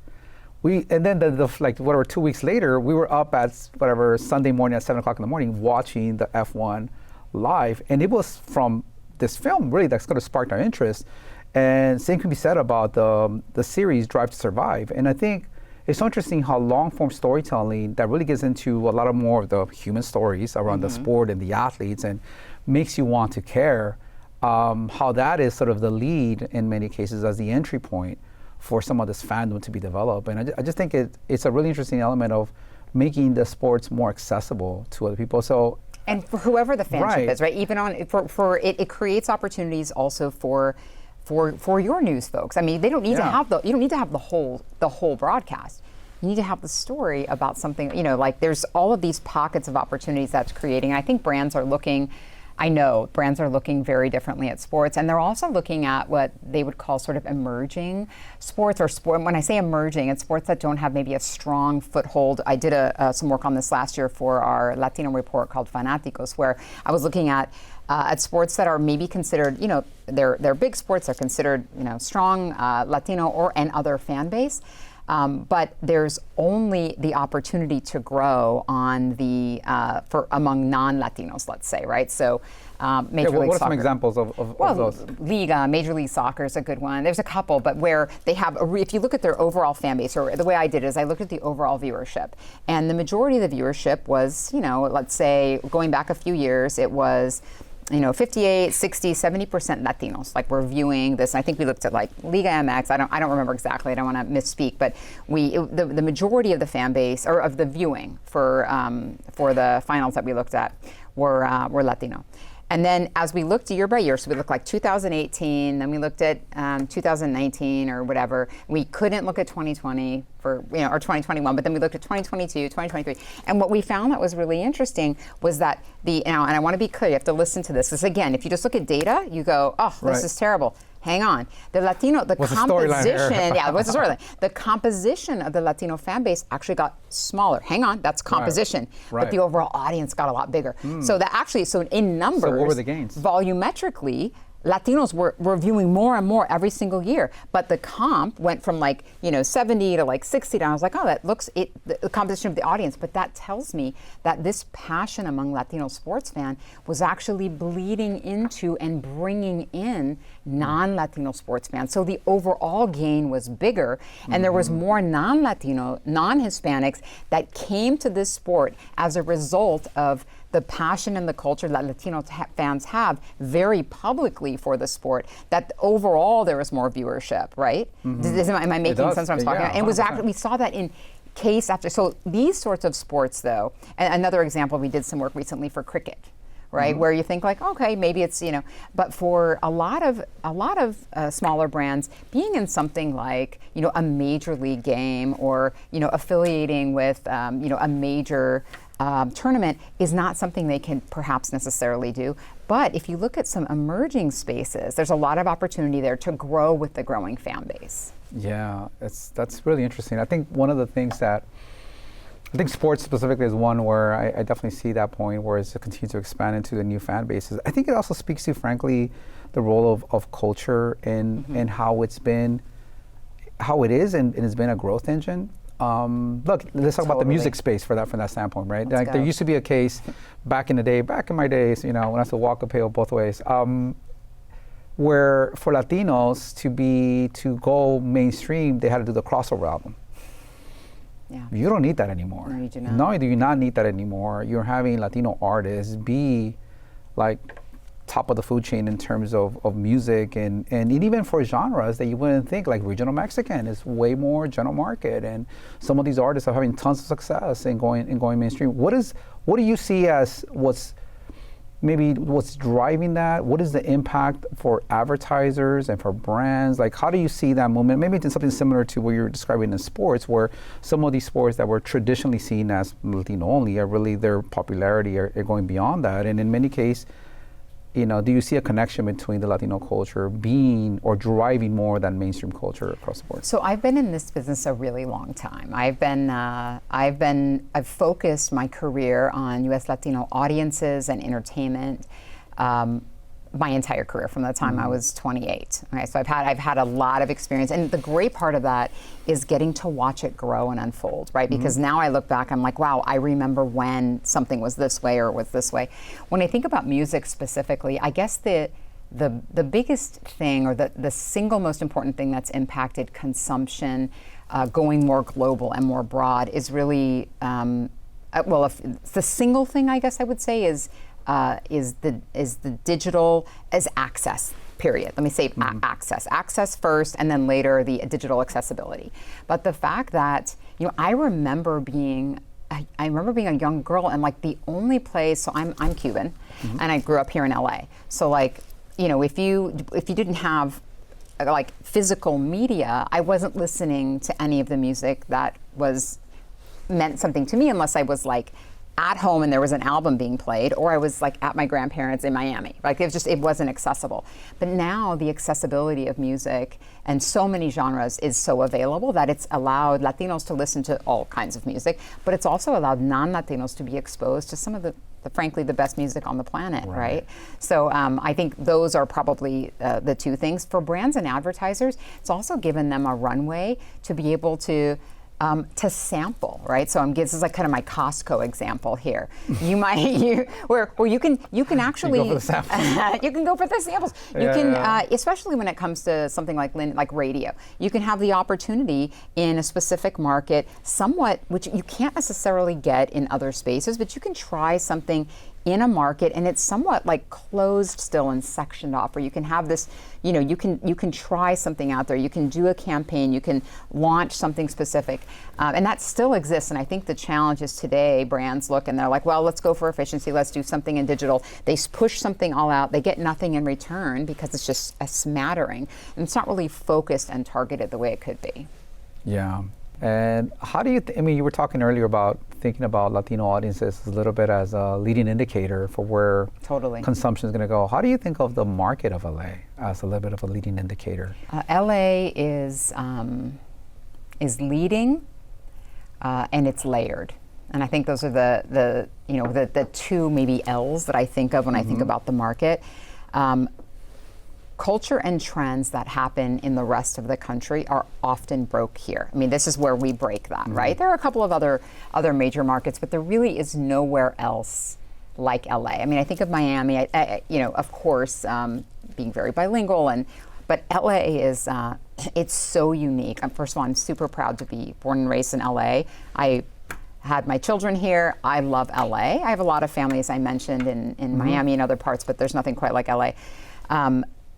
And then the like whatever 2 weeks later, we were up at whatever Sunday morning at 7:00 in the morning watching the F1 live, and it was from this film really that's going to spark our interest. And same can be said about the series Drive to Survive. And I think it's so interesting how long-form storytelling that really gets into a lot of more of the human stories around the sport and the athletes and makes you want to care, how that is sort of the lead in many cases as the entry point for some of this fandom to be developed. And I just think it's a really interesting element of making the sports more accessible to other people. So, and for whoever the fanship is, right? Even on it creates opportunities also for your news folks. I mean, they don't need to have you don't need to have the whole broadcast. You need to have the story about something, like there's all of these pockets of opportunities that's creating. I think I know brands are looking very differently at sports, and they're also looking at what they would call sort of emerging sports, or sport. When I say emerging, it's sports that don't have maybe a strong foothold. I did some work on this last year for our Latino report called Fanáticos, where I was looking at sports that are maybe considered, they're big sports, they're considered, strong Latino and other fan base. But there's only the opportunity to grow on among non-Latinos, let's say, right? So, Major League Soccer. What are some examples of those? Liga, Major League Soccer is a good one. There's a couple, but where they have, if you look at their overall fan base, or the way I did is I looked at the overall viewership, and the majority of the viewership was, let's say, going back a few years, it was 58, 60, 70% Latinos. Like we're viewing this. I think we looked at like Liga MX. I don't remember exactly. I don't want to misspeak, but the majority of the fan base or of the viewing for the finals that we looked at were Latino. And then as we looked year by year, so we looked like 2018, then we looked at 2019 or whatever. We couldn't look at 2020 or 2021, but then we looked at 2022, 2023. And what we found that was really interesting was that and I want to be clear, you have to listen to this. Because again, if you just look at data, you go, this is terrible. Hang on. The Latino, the composition, what's the storyline? The composition of the Latino fan base actually got smaller. Hang on, that's composition. Right. But the overall audience got a lot bigger. So in numbers, so what were the gains? Volumetrically, Latinos were viewing more and more every single year, but the comp went from 70 to 60 down. I was like, the composition of the audience, but that tells me that this passion among Latino sports fan was actually bleeding into and bringing in non-Latino sports fans. So the overall gain was bigger, and there was more non-Latino, non-Hispanics that came to this sport as a result of the passion and the culture that Latino fans have very publicly for the sport, that overall there was more viewership, right? Am I making sense what I'm talking about? And it was actually, we saw that in case after. So these sorts of sports though, and another example, we did some work recently for cricket, right? Where you think okay, maybe it's, but for a lot of smaller brands, being in something like, a major league game or, affiliating with, a major tournament is not something they can perhaps necessarily do. But if you look at some emerging spaces, there's a lot of opportunity there to grow with the growing fan base. Yeah, that's really interesting. I think one of the things that I think sports specifically is one where I definitely see that point where it's to continue to expand into the new fan bases. I think it also speaks to, frankly, the role of culture and how it is and it's been a growth engine. Look, let's talk about the music space from that standpoint, right? There used to be a case back in my days, when I used to walk uphill both ways, where for Latinos to go mainstream, they had to do the crossover album. Yeah. You don't need that anymore. No, you do not. No, you do not need that anymore. You're having Latino artists be like top of the food chain in terms of music, and even for genres that you wouldn't think, like regional Mexican is way more general market, and some of these artists are having tons of success and going mainstream. What do you see as what's driving that? What is the impact for advertisers and for brands? Like, how do you see that movement? Maybe it's something similar to what you're describing in sports, where some of these sports that were traditionally seen as Latino only are really, their popularity are going beyond that. And in many cases, do you see a connection between the Latino culture being or driving more than mainstream culture across the board? So I've been in this business a really long time. I've focused my career on U.S. Latino audiences and entertainment my entire career, from the time I was 28. Okay, so I've had a lot of experience, and the great part of that is getting to watch it grow and unfold, right? Because now I look back, I'm like, wow, I remember when something was this way or was this way. When I think about music specifically, I guess the biggest thing, or the single most important thing that's impacted consumption going more global and more broad is really, the single thing I guess I would say is the digital as access, period. Let me say access first, and then later the digital accessibility. But the fact that, I remember being a young girl, and like the only place, so I'm Cuban, and I grew up here in LA. So like, if you didn't have like physical media, I wasn't listening to any of the music that meant something to me, unless I was like at home and there was an album being played, or I was like at my grandparents in Miami. Like it wasn't accessible. But now the accessibility of music and so many genres is so available that it's allowed Latinos to listen to all kinds of music, but it's also allowed non-Latinos to be exposed to some of frankly, the best music on the planet, right? So I think those are probably the two things. For brands and advertisers, it's also given them a runway to be able to sample, right? So this is like kind of my Costco example here. You might, where you can actually, you can go for the samples. You can, especially when it comes to something like radio, you can have the opportunity in a specific market, which you can't necessarily get in other spaces, but you can try something in a market, and it's somewhat like closed still and sectioned off, where you can have this, you can try something out there, you can do a campaign, you can launch something specific, and that still exists. And I think the challenge is today brands look and they're like, well, let's go for efficiency, let's do something in digital. They push something all out, they get nothing in return because it's just a smattering, and it's not really focused and targeted the way it could be. Yeah. And how do you, you were talking earlier about thinking about Latino audiences a little bit as a leading indicator for where consumption is going to go. How do you think of the market of LA as a little bit of a leading indicator? LA is leading, and it's layered. And I think those are the two maybe L's that I think of when I think about the market. Culture and trends that happen in the rest of the country are often broke here. This is where we break that, right? There are a couple of other major markets, but there really is nowhere else like LA. I think of Miami, of course, being very bilingual, but LA is, it's so unique. First of all, I'm super proud to be born and raised in LA. I had my children here. I love LA. I have a lot of family, as I mentioned, in Miami and other parts, but there's nothing quite like LA.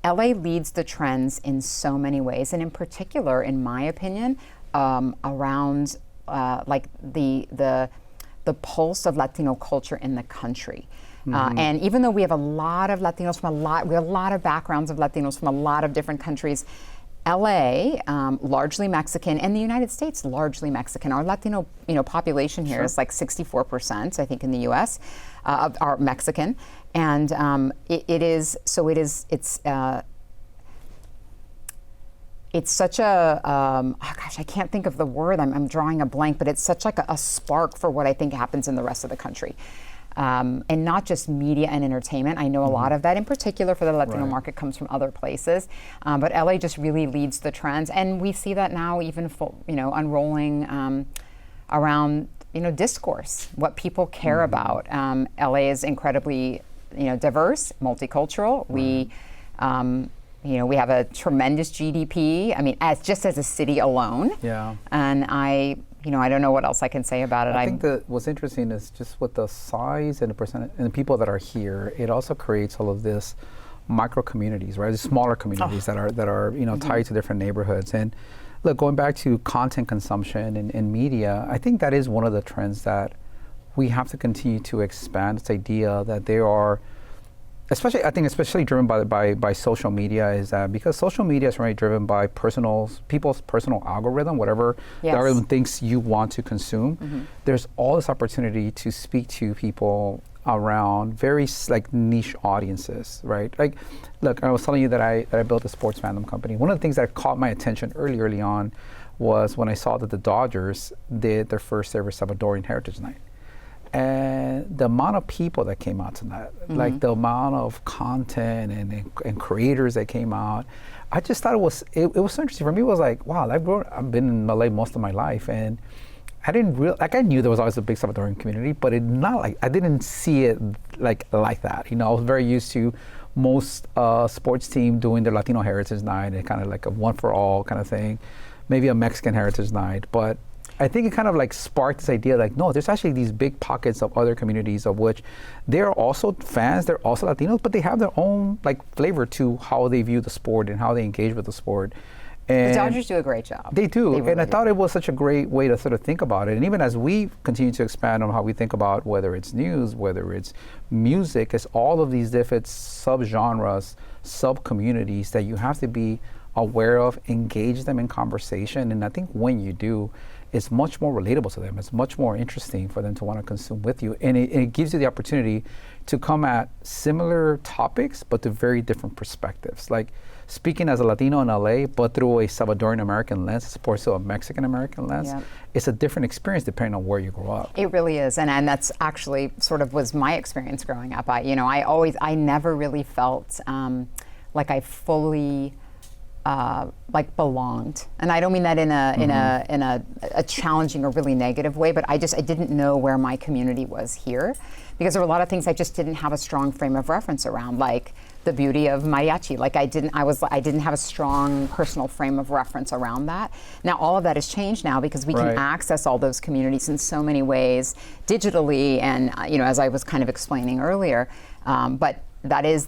LA leads the trends in so many ways, and in particular, in my opinion, around like the pulse of Latino culture in the country. And even though we have a lot of Latinos we have a lot of backgrounds of Latinos from a lot of different countries. LA, largely Mexican, and the United States, largely Mexican. Our Latino, population here is like 64%, I think, in the U.S. Are Mexican, and it's such a I can't think of the word. I'm drawing a blank, but it's such like a spark for what I think happens in the rest of the country. And not just media and entertainment. I know a lot of that, in particular for the Latino market, comes from other places. But LA just really leads the trends, and we see that now even unrolling around discourse, what people care about. LA is incredibly diverse, multicultural. We we have a tremendous GDP. As a city alone. Yeah. And I I don't know what else I can say about it. I think that what's interesting is just with the size and the percent and the people that are here, it also creates all of this micro communities, right? The smaller communities that are tied to different neighborhoods. And look, going back to content consumption and media, I think that is one of the trends that we have to continue to expand. This idea that there are, especially driven by social media, is that because social media is really driven by people's personal algorithm, whatever the algorithm thinks you want to consume. There's all this opportunity to speak to people around very niche audiences, right? Like, look, I was telling you that I built a sports fandom company. One of the things that caught my attention early on was when I saw that the Dodgers did their first ever Salvadorian Heritage Night. And the amount of people that came out to that, like the amount of content and creators that came out, I just thought it was so interesting. For me, it was like, wow, I've been in LA most of my life, and I didn't I knew there was always a big Salvadorian community, but I didn't see it like that. I was very used to most sports team doing their Latino Heritage Night, and kind of like a one for all kind of thing, maybe a Mexican Heritage Night, but I think it kind of sparked this idea no, there's actually these big pockets of other communities of which they're also fans, they're also Latinos, but they have their own flavor to how they view the sport and how they engage with the sport. And the Dodgers do a great job. They do, and I thought it was such a great way to sort of think about it. And even as we continue to expand on how we think about whether it's news, whether it's music, it's all of these different subgenres, sub-communities that you have to be aware of, engage them in conversation. And I think when you do, it's much more relatable to them. It's much more interesting for them to want to consume with you. And it gives you the opportunity to come at similar topics, but to very different perspectives. Like speaking as a Latino in LA, but through a Salvadoran American lens as opposed to a Mexican American lens, it's a different experience depending on where you grow up. It really is, and that's actually sort of was my experience growing up. I never really felt like I fully belonged, and I don't mean that in a challenging or really negative way, but I didn't know where my community was here, because there were a lot of things I just didn't have a strong frame of reference around, like the beauty of mariachi. I didn't have a strong personal frame of reference around that. Now all of that has changed now because we can access all those communities in so many ways digitally, and as I was kind of explaining earlier, but that is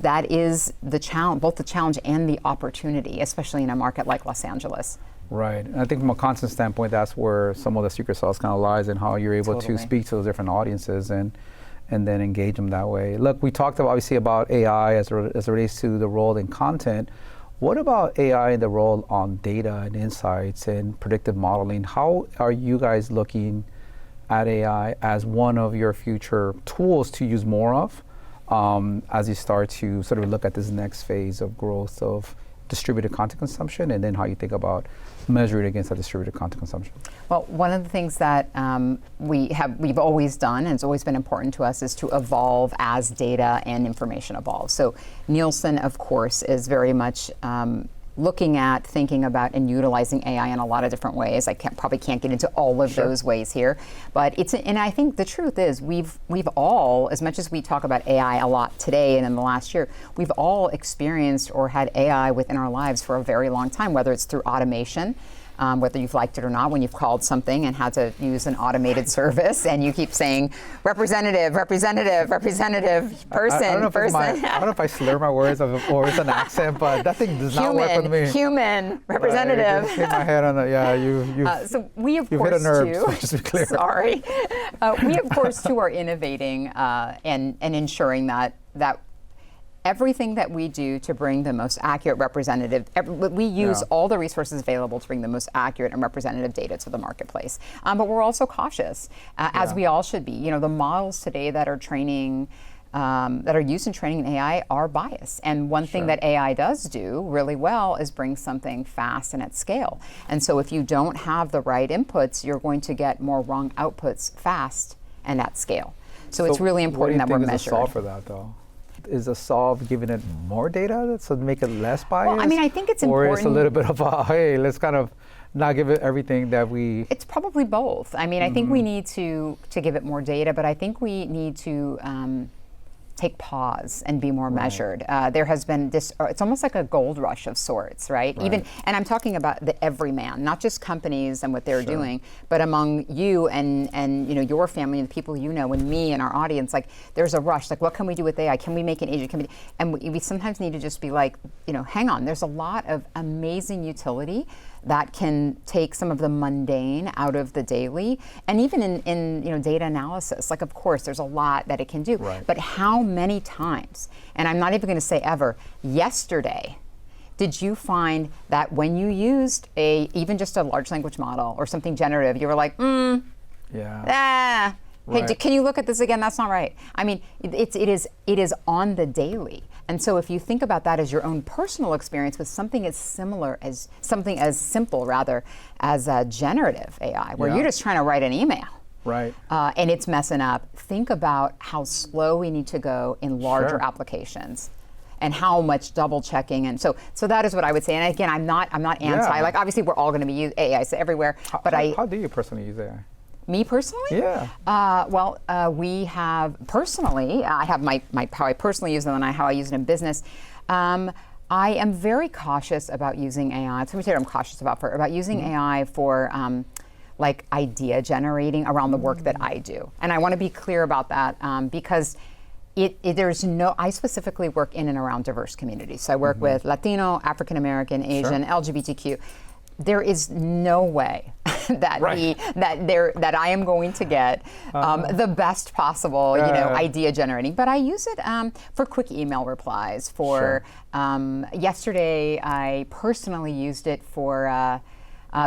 the challenge, both the challenge and the opportunity, especially in a market like Los Angeles. Right, and I think from a content standpoint, that's where some of the secret sauce kind of lies in how you're able to speak to those different audiences and then engage them that way. Look, we talked obviously about AI as it relates to the role in content. What about AI and the role on data and insights and predictive modeling? How are you guys looking at AI as one of your future tools to use more of? As you start to sort of look at this next phase of growth of distributed content consumption, and then how you think about measuring against that distributed content consumption? Well, one of the things that we've always done, and it's always been important to us, is to evolve as data and information evolves. So Nielsen, of course, is very much looking at, thinking about, and utilizing AI in a lot of different ways. I probably can't get into all of those ways here, but and I think the truth is we've all, as much as we talk about AI a lot today and in the last year, we've all experienced or had AI within our lives for a very long time, whether it's through automation, whether you've liked it or not, when you've called something and had to use an automated service and you keep saying representative, person. I don't know if I slur my words or it's an accent, but that thing does not work with me. Human, representative. Hit my head on it. So we of you've course hit a nerve, too. so just to be clear. Sorry. We of course too are innovating and ensuring that everything that we do to bring the most accurate representative, we use all the resources available to bring the most accurate and representative data to the marketplace. But we're also cautious, as we all should be. The models today that are training, that are used in training in AI are biased. And one thing that AI does do really well is bring something fast and at scale. And so if you don't have the right inputs, you're going to get more wrong outputs fast and at scale. So it's really important that we're measured. What do you think is the solve for that, though? Is the solve giving it more data to make it less biased? Well, I mean, I think it's important. Or it's a little bit of a, hey, let's kind of not give it everything that we... It's probably both. I mean, I think we need to give it more data, but I think we need to take pause and be more Right. measured. There has been this, it's almost like a gold rush of sorts, right? Right. Even, and I'm talking about the everyman, not just companies and what they're Sure. doing, but among you and you know, your family and the people you know and me and our audience, like there's a rush, like what can we do with AI? Can we make an agent? Can we, and we sometimes need to just be like, you know, hang on, there's a lot of amazing utility that can take some of the mundane out of the daily, and even in you know, data analysis. Like, of course, there's a lot that it can do, Right. but how many times, and I'm not even going to say ever, yesterday, did you find that when you used even just a large language model or something generative, you were like, Yeah. hey, Right. can you look at this again? That's not right. I mean, it is on the daily. And so if you think about that as your own personal experience with something as simple rather as generative AI, where Yeah. you're just trying to write an email. Right. And it's messing up. Think about how slow we need to go in larger Sure. applications, and how much double checking. And so that is what I would say. And again, I'm not anti. Yeah. Like, obviously, we're all going to be using AI everywhere. But How do you personally use AI? me personally? Yeah. We have personally, I have my how I personally use it and how I use it in business. I am very cautious about using AI. Let me tell you what I'm cautious about using AI for like idea generating around the work that I do. And I want to be clear about that because I specifically work in and around diverse communities. So I work with Latino, African American, Asian, LGBTQ. There is no way that Right. that I am going to get the best possible, idea generating. But I use it for quick email replies. Yesterday, I personally used it for.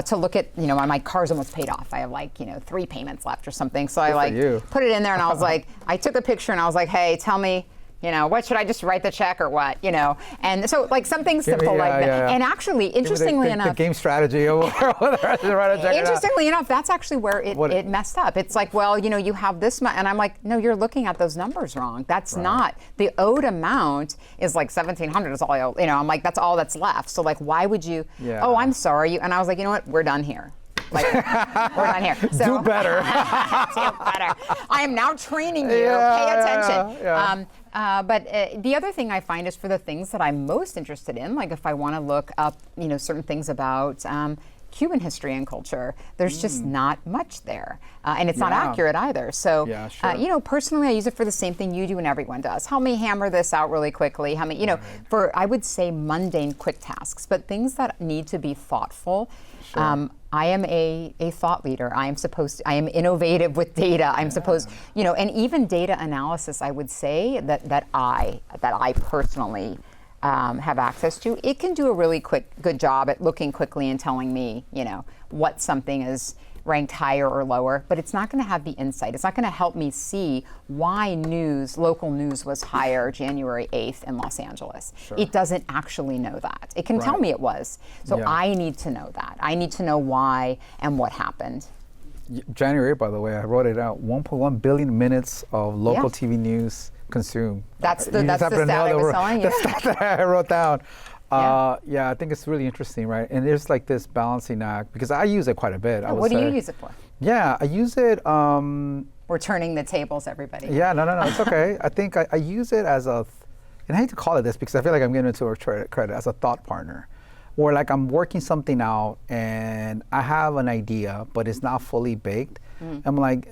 To look at, my car's almost paid off. I have 3 payments left or something. So I put it in there and I was like, I took a picture and I was like, hey, tell me, what should I just write the check or what, And so something simple like that. Yeah. And actually, interestingly enough. The game strategy of whether I should write a check. Interestingly enough, that's actually where it messed up. It's like, well, you have this much, and I'm like, no, you're looking at those numbers wrong. That's not, the owed amount is like $1,700 is all I owe. I'm like, that's all that's left. So why would you, oh, I'm sorry. And I was like, you know what, we're done here. We're done here. So, Do better. do better. I am now training you. Pay attention. Yeah. But the other thing I find is for the things that I'm most interested in, like if I want to look up, certain things about Cuban history and culture, there's just not much there. And it's not accurate either. So, personally, I use it for the same thing you do and everyone does. Help me hammer this out really quickly. Help me, for, I would say, mundane, quick tasks, but things that need to be thoughtful. Sure. I am a thought leader. I am innovative with data. I'm supposed, and even data analysis, I would say that I personally have access to. It can do a really good job at looking quickly and telling me, what something is ranked higher or lower, but it's not going to have the insight. It's not going to help me see why local news was higher January 8th in Los Angeles. Sure. It doesn't actually know that. It can tell me it was. So I need to know that. I need to know why and what happened. January 8th, by the way, I wrote it out. 1.1 billion minutes of local TV news consumed. That's the stat I was telling you. The stat that I wrote down. I think it's really interesting, right? And there's this balancing act because I use it quite a bit. What do you use it for? Yeah, I use it. We're turning the tables, everybody. Yeah, no, it's okay. I think I use it as and I hate to call it this because I feel like I'm getting into a credit as a thought partner, where I'm working something out and I have an idea, but it's not fully baked. I'm like,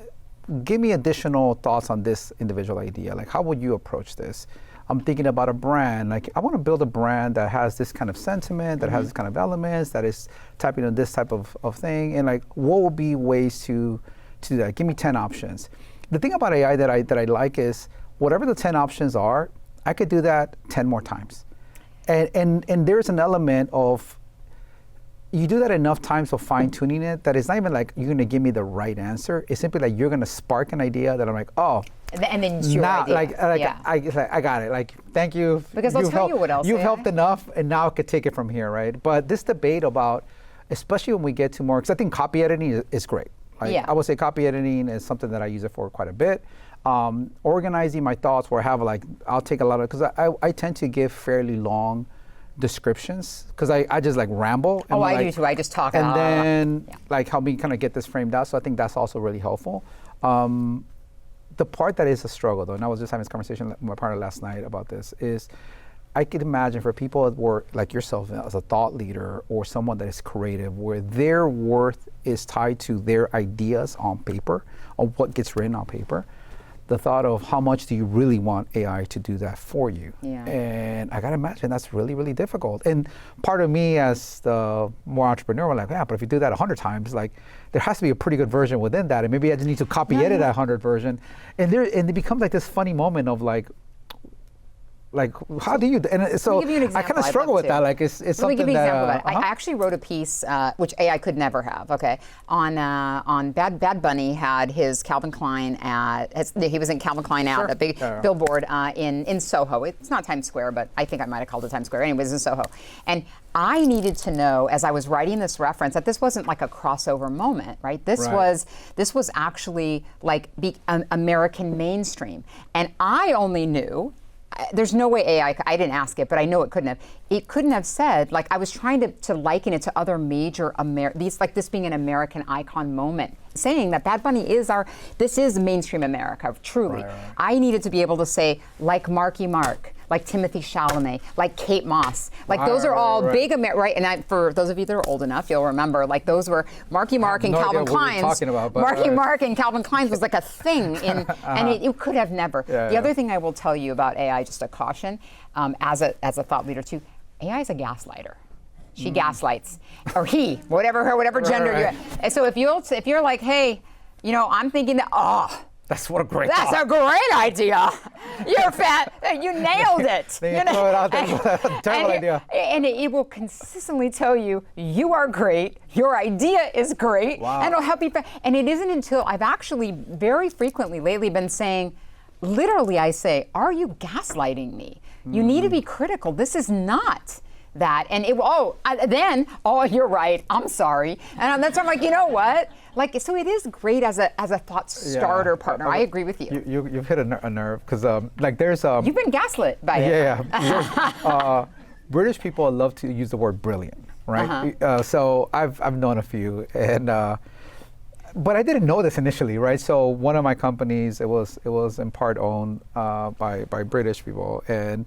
give me additional thoughts on this individual idea. How would you approach this? I'm thinking about a brand. I want to build a brand that has this kind of sentiment, that has this kind of elements, that is tapping on this type of thing. And what would be ways to do that? Give me 10 options. The thing about AI that I like is whatever the 10 options are, I could do that 10 more times. And there's an element of, you do that enough times of fine tuning it that it's not even you're going to give me the right answer. It's simply you're going to spark an idea that I'm like, oh. And then it's your idea. I got it. Thank you. Because I'll tell you what else. You've helped enough, and now I could take it from here, right? But this debate about, especially when we get to more, because I think copy editing is great. I would say copy editing is something that I use it for quite a bit. Organizing my thoughts where I have I'll take a lot of, because I tend to give fairly long descriptions because I just ramble. And I do too. I just talk. And then help me kind of get this framed out. So I think that's also really helpful. the part that is a struggle, though, and I was just having this conversation with my partner last night about this, is I could imagine for people that were like yourself as a thought leader or someone that is creative, where their worth is tied to their ideas on paper, on what gets written on paper, the thought of how much do you really want AI to do that for you? Yeah. And I gotta imagine that's really, really difficult. And part of me as the more entrepreneur, like, yeah, but if you do that 100 times, like there has to be a pretty good version within that. And maybe I just need to copy edit that 100 version. And it becomes like this funny moment of like how do you, and so I kind of struggle with that. Like it's something that. Let me give you an example of that. I actually wrote a piece, which AI could never have, okay, on Bad Bunny had his Calvin Klein he was in Calvin Klein ad, a big billboard in Soho. It's not Times Square, but I think I might have called it Times Square. Anyways, in Soho. And I needed to know, as I was writing this reference, that this wasn't like a crossover moment, right? This was actually like American mainstream. And I only knew, there's no way AI, I didn't ask it, but I know it couldn't have said, like I was trying to liken it to other major, this being an American icon moment, saying that Bad Bunny this is mainstream America, truly. Right. I needed to be able to say, like Marky Mark, like Timothy Chalamet, like Kate Moss, like those are all big right? And for those of you that are old enough, you'll remember, like those were Marky Mark and Calvin Klein's. Marky Mark and Calvin Klein's was like a thing, and it could have never. The other thing I will tell you about AI, just a caution, as a thought leader too, AI is a gaslighter. She gaslights, or he, whatever gender you're. And so if you're like, hey, I'm thinking that, that's a great idea. You're fat. You nailed it. Throw it out there. Terrible idea. And it will consistently tell you, you are great. Your idea is great. Wow. And it'll help you. And it isn't until I've actually very frequently lately been saying, literally, I say, are you gaslighting me? You need to be critical. This is not that. And you're right. I'm sorry. And that's why I'm like, you know what? Like, so it is great as a thought starter partner. I agree with you. You've hit a nerve because there's you've been gaslit by it. British people love to use the word brilliant, right? So I've known a few, and but I didn't know this initially, right? So one of my companies, it was in part owned by British people, and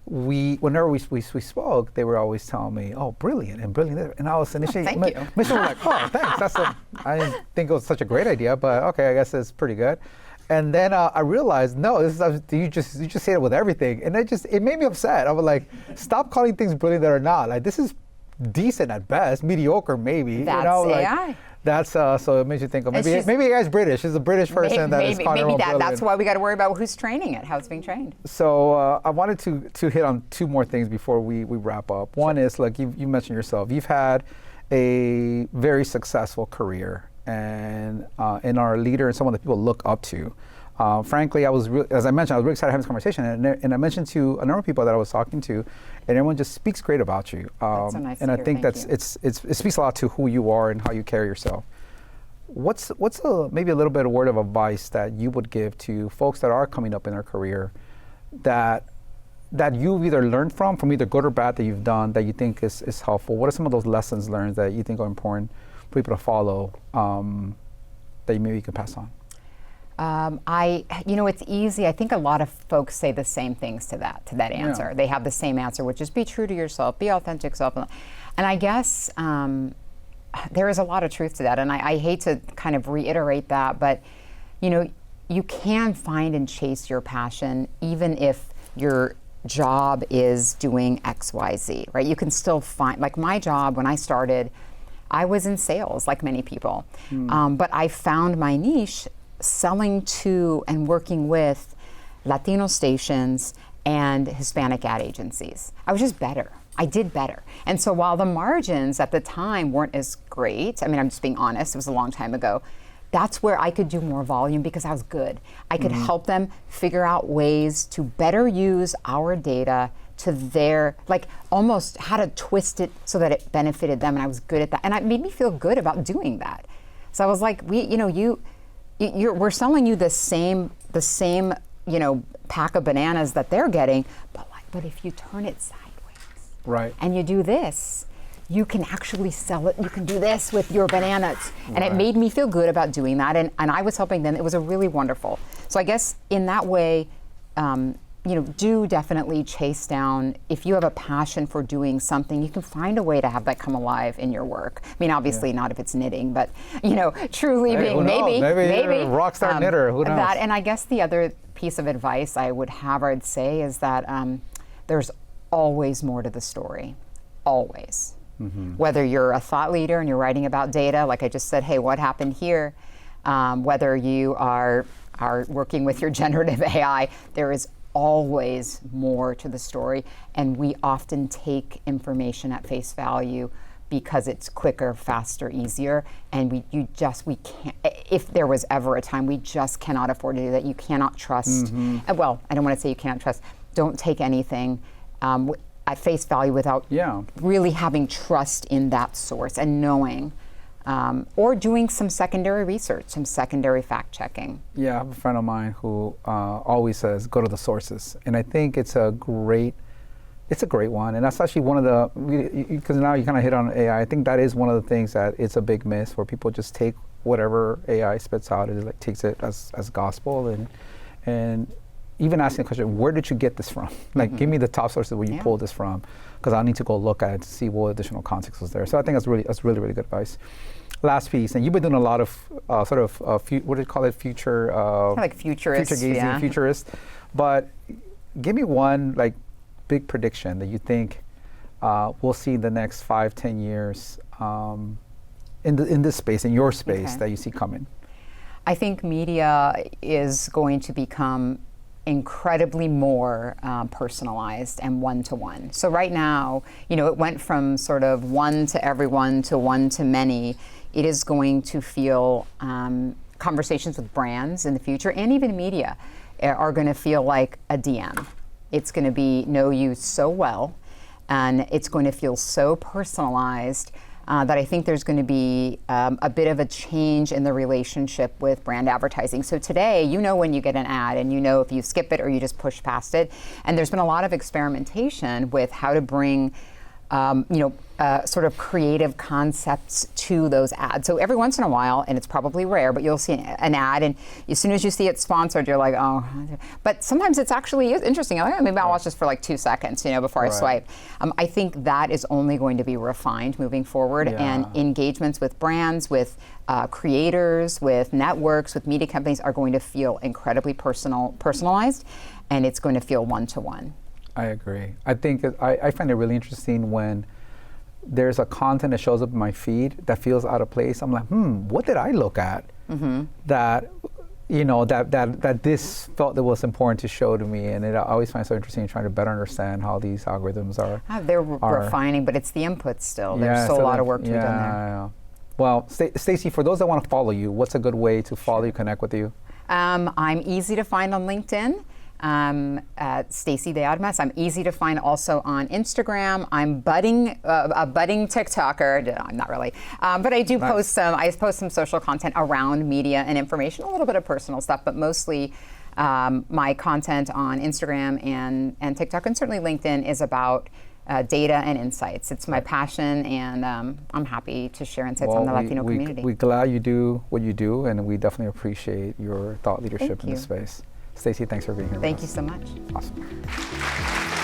whenever we spoke, they were always telling me, "Oh, brilliant and brilliant," and I was initially, thank you. was like, "Oh, thanks." I didn't think it was such a great idea, but okay, I guess it's pretty good. And then I realized, no, you just say it with everything, and it made me upset. I was like, stop calling things brilliant that are not. Like this is decent at best, mediocre maybe. That's AI. That's so it makes you think of maybe a guy's British. It's a British person maybe that's why we got to worry about who's training it, how it's being trained. So I wanted to hit on two more things before we wrap up. One is, like you mentioned yourself, you've had a very successful career and are a leader and someone that people look up to. Frankly, as I mentioned, I was really excited to have this conversation, and I mentioned to a number of people that I was talking to, and everyone just speaks great about you. That's so nice and to I hear. think Thank you. it speaks a lot to who you are and how you carry yourself. What's maybe a little bit of word of advice that you would give to folks that are coming up in their career that you've either learned from either good or bad that you've done that you think is helpful? What are some of those lessons learned that you think are important for people to follow that maybe you can pass on? It's easy. I think a lot of folks say the same things to that answer. They have the same answer, which is be true to yourself, be authentic self. And I guess there is a lot of truth to that. And I hate to kind of reiterate that, but you can find and chase your passion even if your job is doing X, Y, Z, right? You can still find, like my job when I started, I was in sales like many people, but I found my niche selling to and working with Latino stations and Hispanic ad agencies. I was just better. I did better. And so while the margins at the time weren't as great, I mean, I'm just being honest, it was a long time ago, that's where I could do more volume because I was good. I could help them figure out ways to better use our data to their, like almost how to twist it so that it benefited them, and I was good at that. And it made me feel good about doing that. So I was like, we're selling you the same, pack of bananas that they're getting, but if you turn it sideways, right, and you do this, you can actually sell it. You can do this with your bananas. And it made me feel good about doing that. And I was helping them. It was a really wonderful. So I guess in that way, do definitely chase down. If you have a passion for doing something, you can find a way to have that come alive in your work. I mean, obviously not if it's knitting, but truly being maybe a rock star knitter. Who knows? That, and I guess the other piece of advice I would have, or I'd say, is that there's always more to the story, always. Whether you're a thought leader and you're writing about data, like I just said, hey, what happened here? Whether you are working with your generative AI, there is always more to the story, and we often take information at face value because it's quicker, faster, easier, and we can't. If there was ever a time, we just cannot afford to do that. You cannot trust. Well, I don't want to say you cannot trust. Don't take anything at face value without really having trust in that source and knowing. Or doing some secondary research, some secondary fact checking. Yeah, I have a friend of mine who always says, go to the sources. And I think it's a great one. And that's actually one of the, because now you kind of hit on AI, I think that is one of the things that it's a big miss, where people just take whatever AI spits out, it like takes it as gospel, and even asking the question, where did you get this from? Like, give me the top sources where you pulled this from, because I need to go look at it to see what additional context was there. So I think that's really good advice. Last piece, and you've been doing a lot of what do you call it, future, like futurist, future gazing, futurist. But give me one like big prediction that you think we'll see in the next 5-10 years in this space, in your space, that you see coming. I think media is going to become incredibly more personalized and one-to-one. So right now, it went from sort of one to everyone to one to many. It is going to feel conversations with brands in the future, and even media, are going to feel like a DM. It's going to know you so well, and it's going to feel so personalized that I think there's going to be a bit of a change in the relationship with brand advertising. So today, when you get an ad, and if you skip it or you just push past it. And there's been a lot of experimentation with how to bring sort of creative concepts to those ads. So every once in a while, and it's probably rare, but you'll see an ad, and as soon as you see it sponsored, you're like, oh. But sometimes it's actually interesting. Like, maybe I'll watch this for like 2 seconds, before I swipe. I think that is only going to be refined moving forward, and engagements with brands, with creators, with networks, with media companies are going to feel incredibly personalized, and it's going to feel one-to-one. I agree. I think I find it really interesting when there's a content that shows up in my feed that feels out of place. I'm like, what did I look at that this felt that was important to show to me? And I always find it so interesting trying to better understand how these algorithms are. They're refining, but it's the inputs still. There's still a lot of work to be done there. Yeah. Well, Stacie, for those that want to follow you, what's a good way to follow you, connect with you? I'm easy to find on LinkedIn. At Stacie De Armas. I'm easy to find also on Instagram. I'm a budding TikToker. No, I'm not really, but I do post some social content around media and information, a little bit of personal stuff, but mostly my content on Instagram and TikTok, and certainly LinkedIn, is about data and insights. It's my passion, and I'm happy to share insights on the Latino community. We're glad you do what you do, and we definitely appreciate your thought leadership in this space. Stacie, thanks for being here. Thank you so much. Awesome.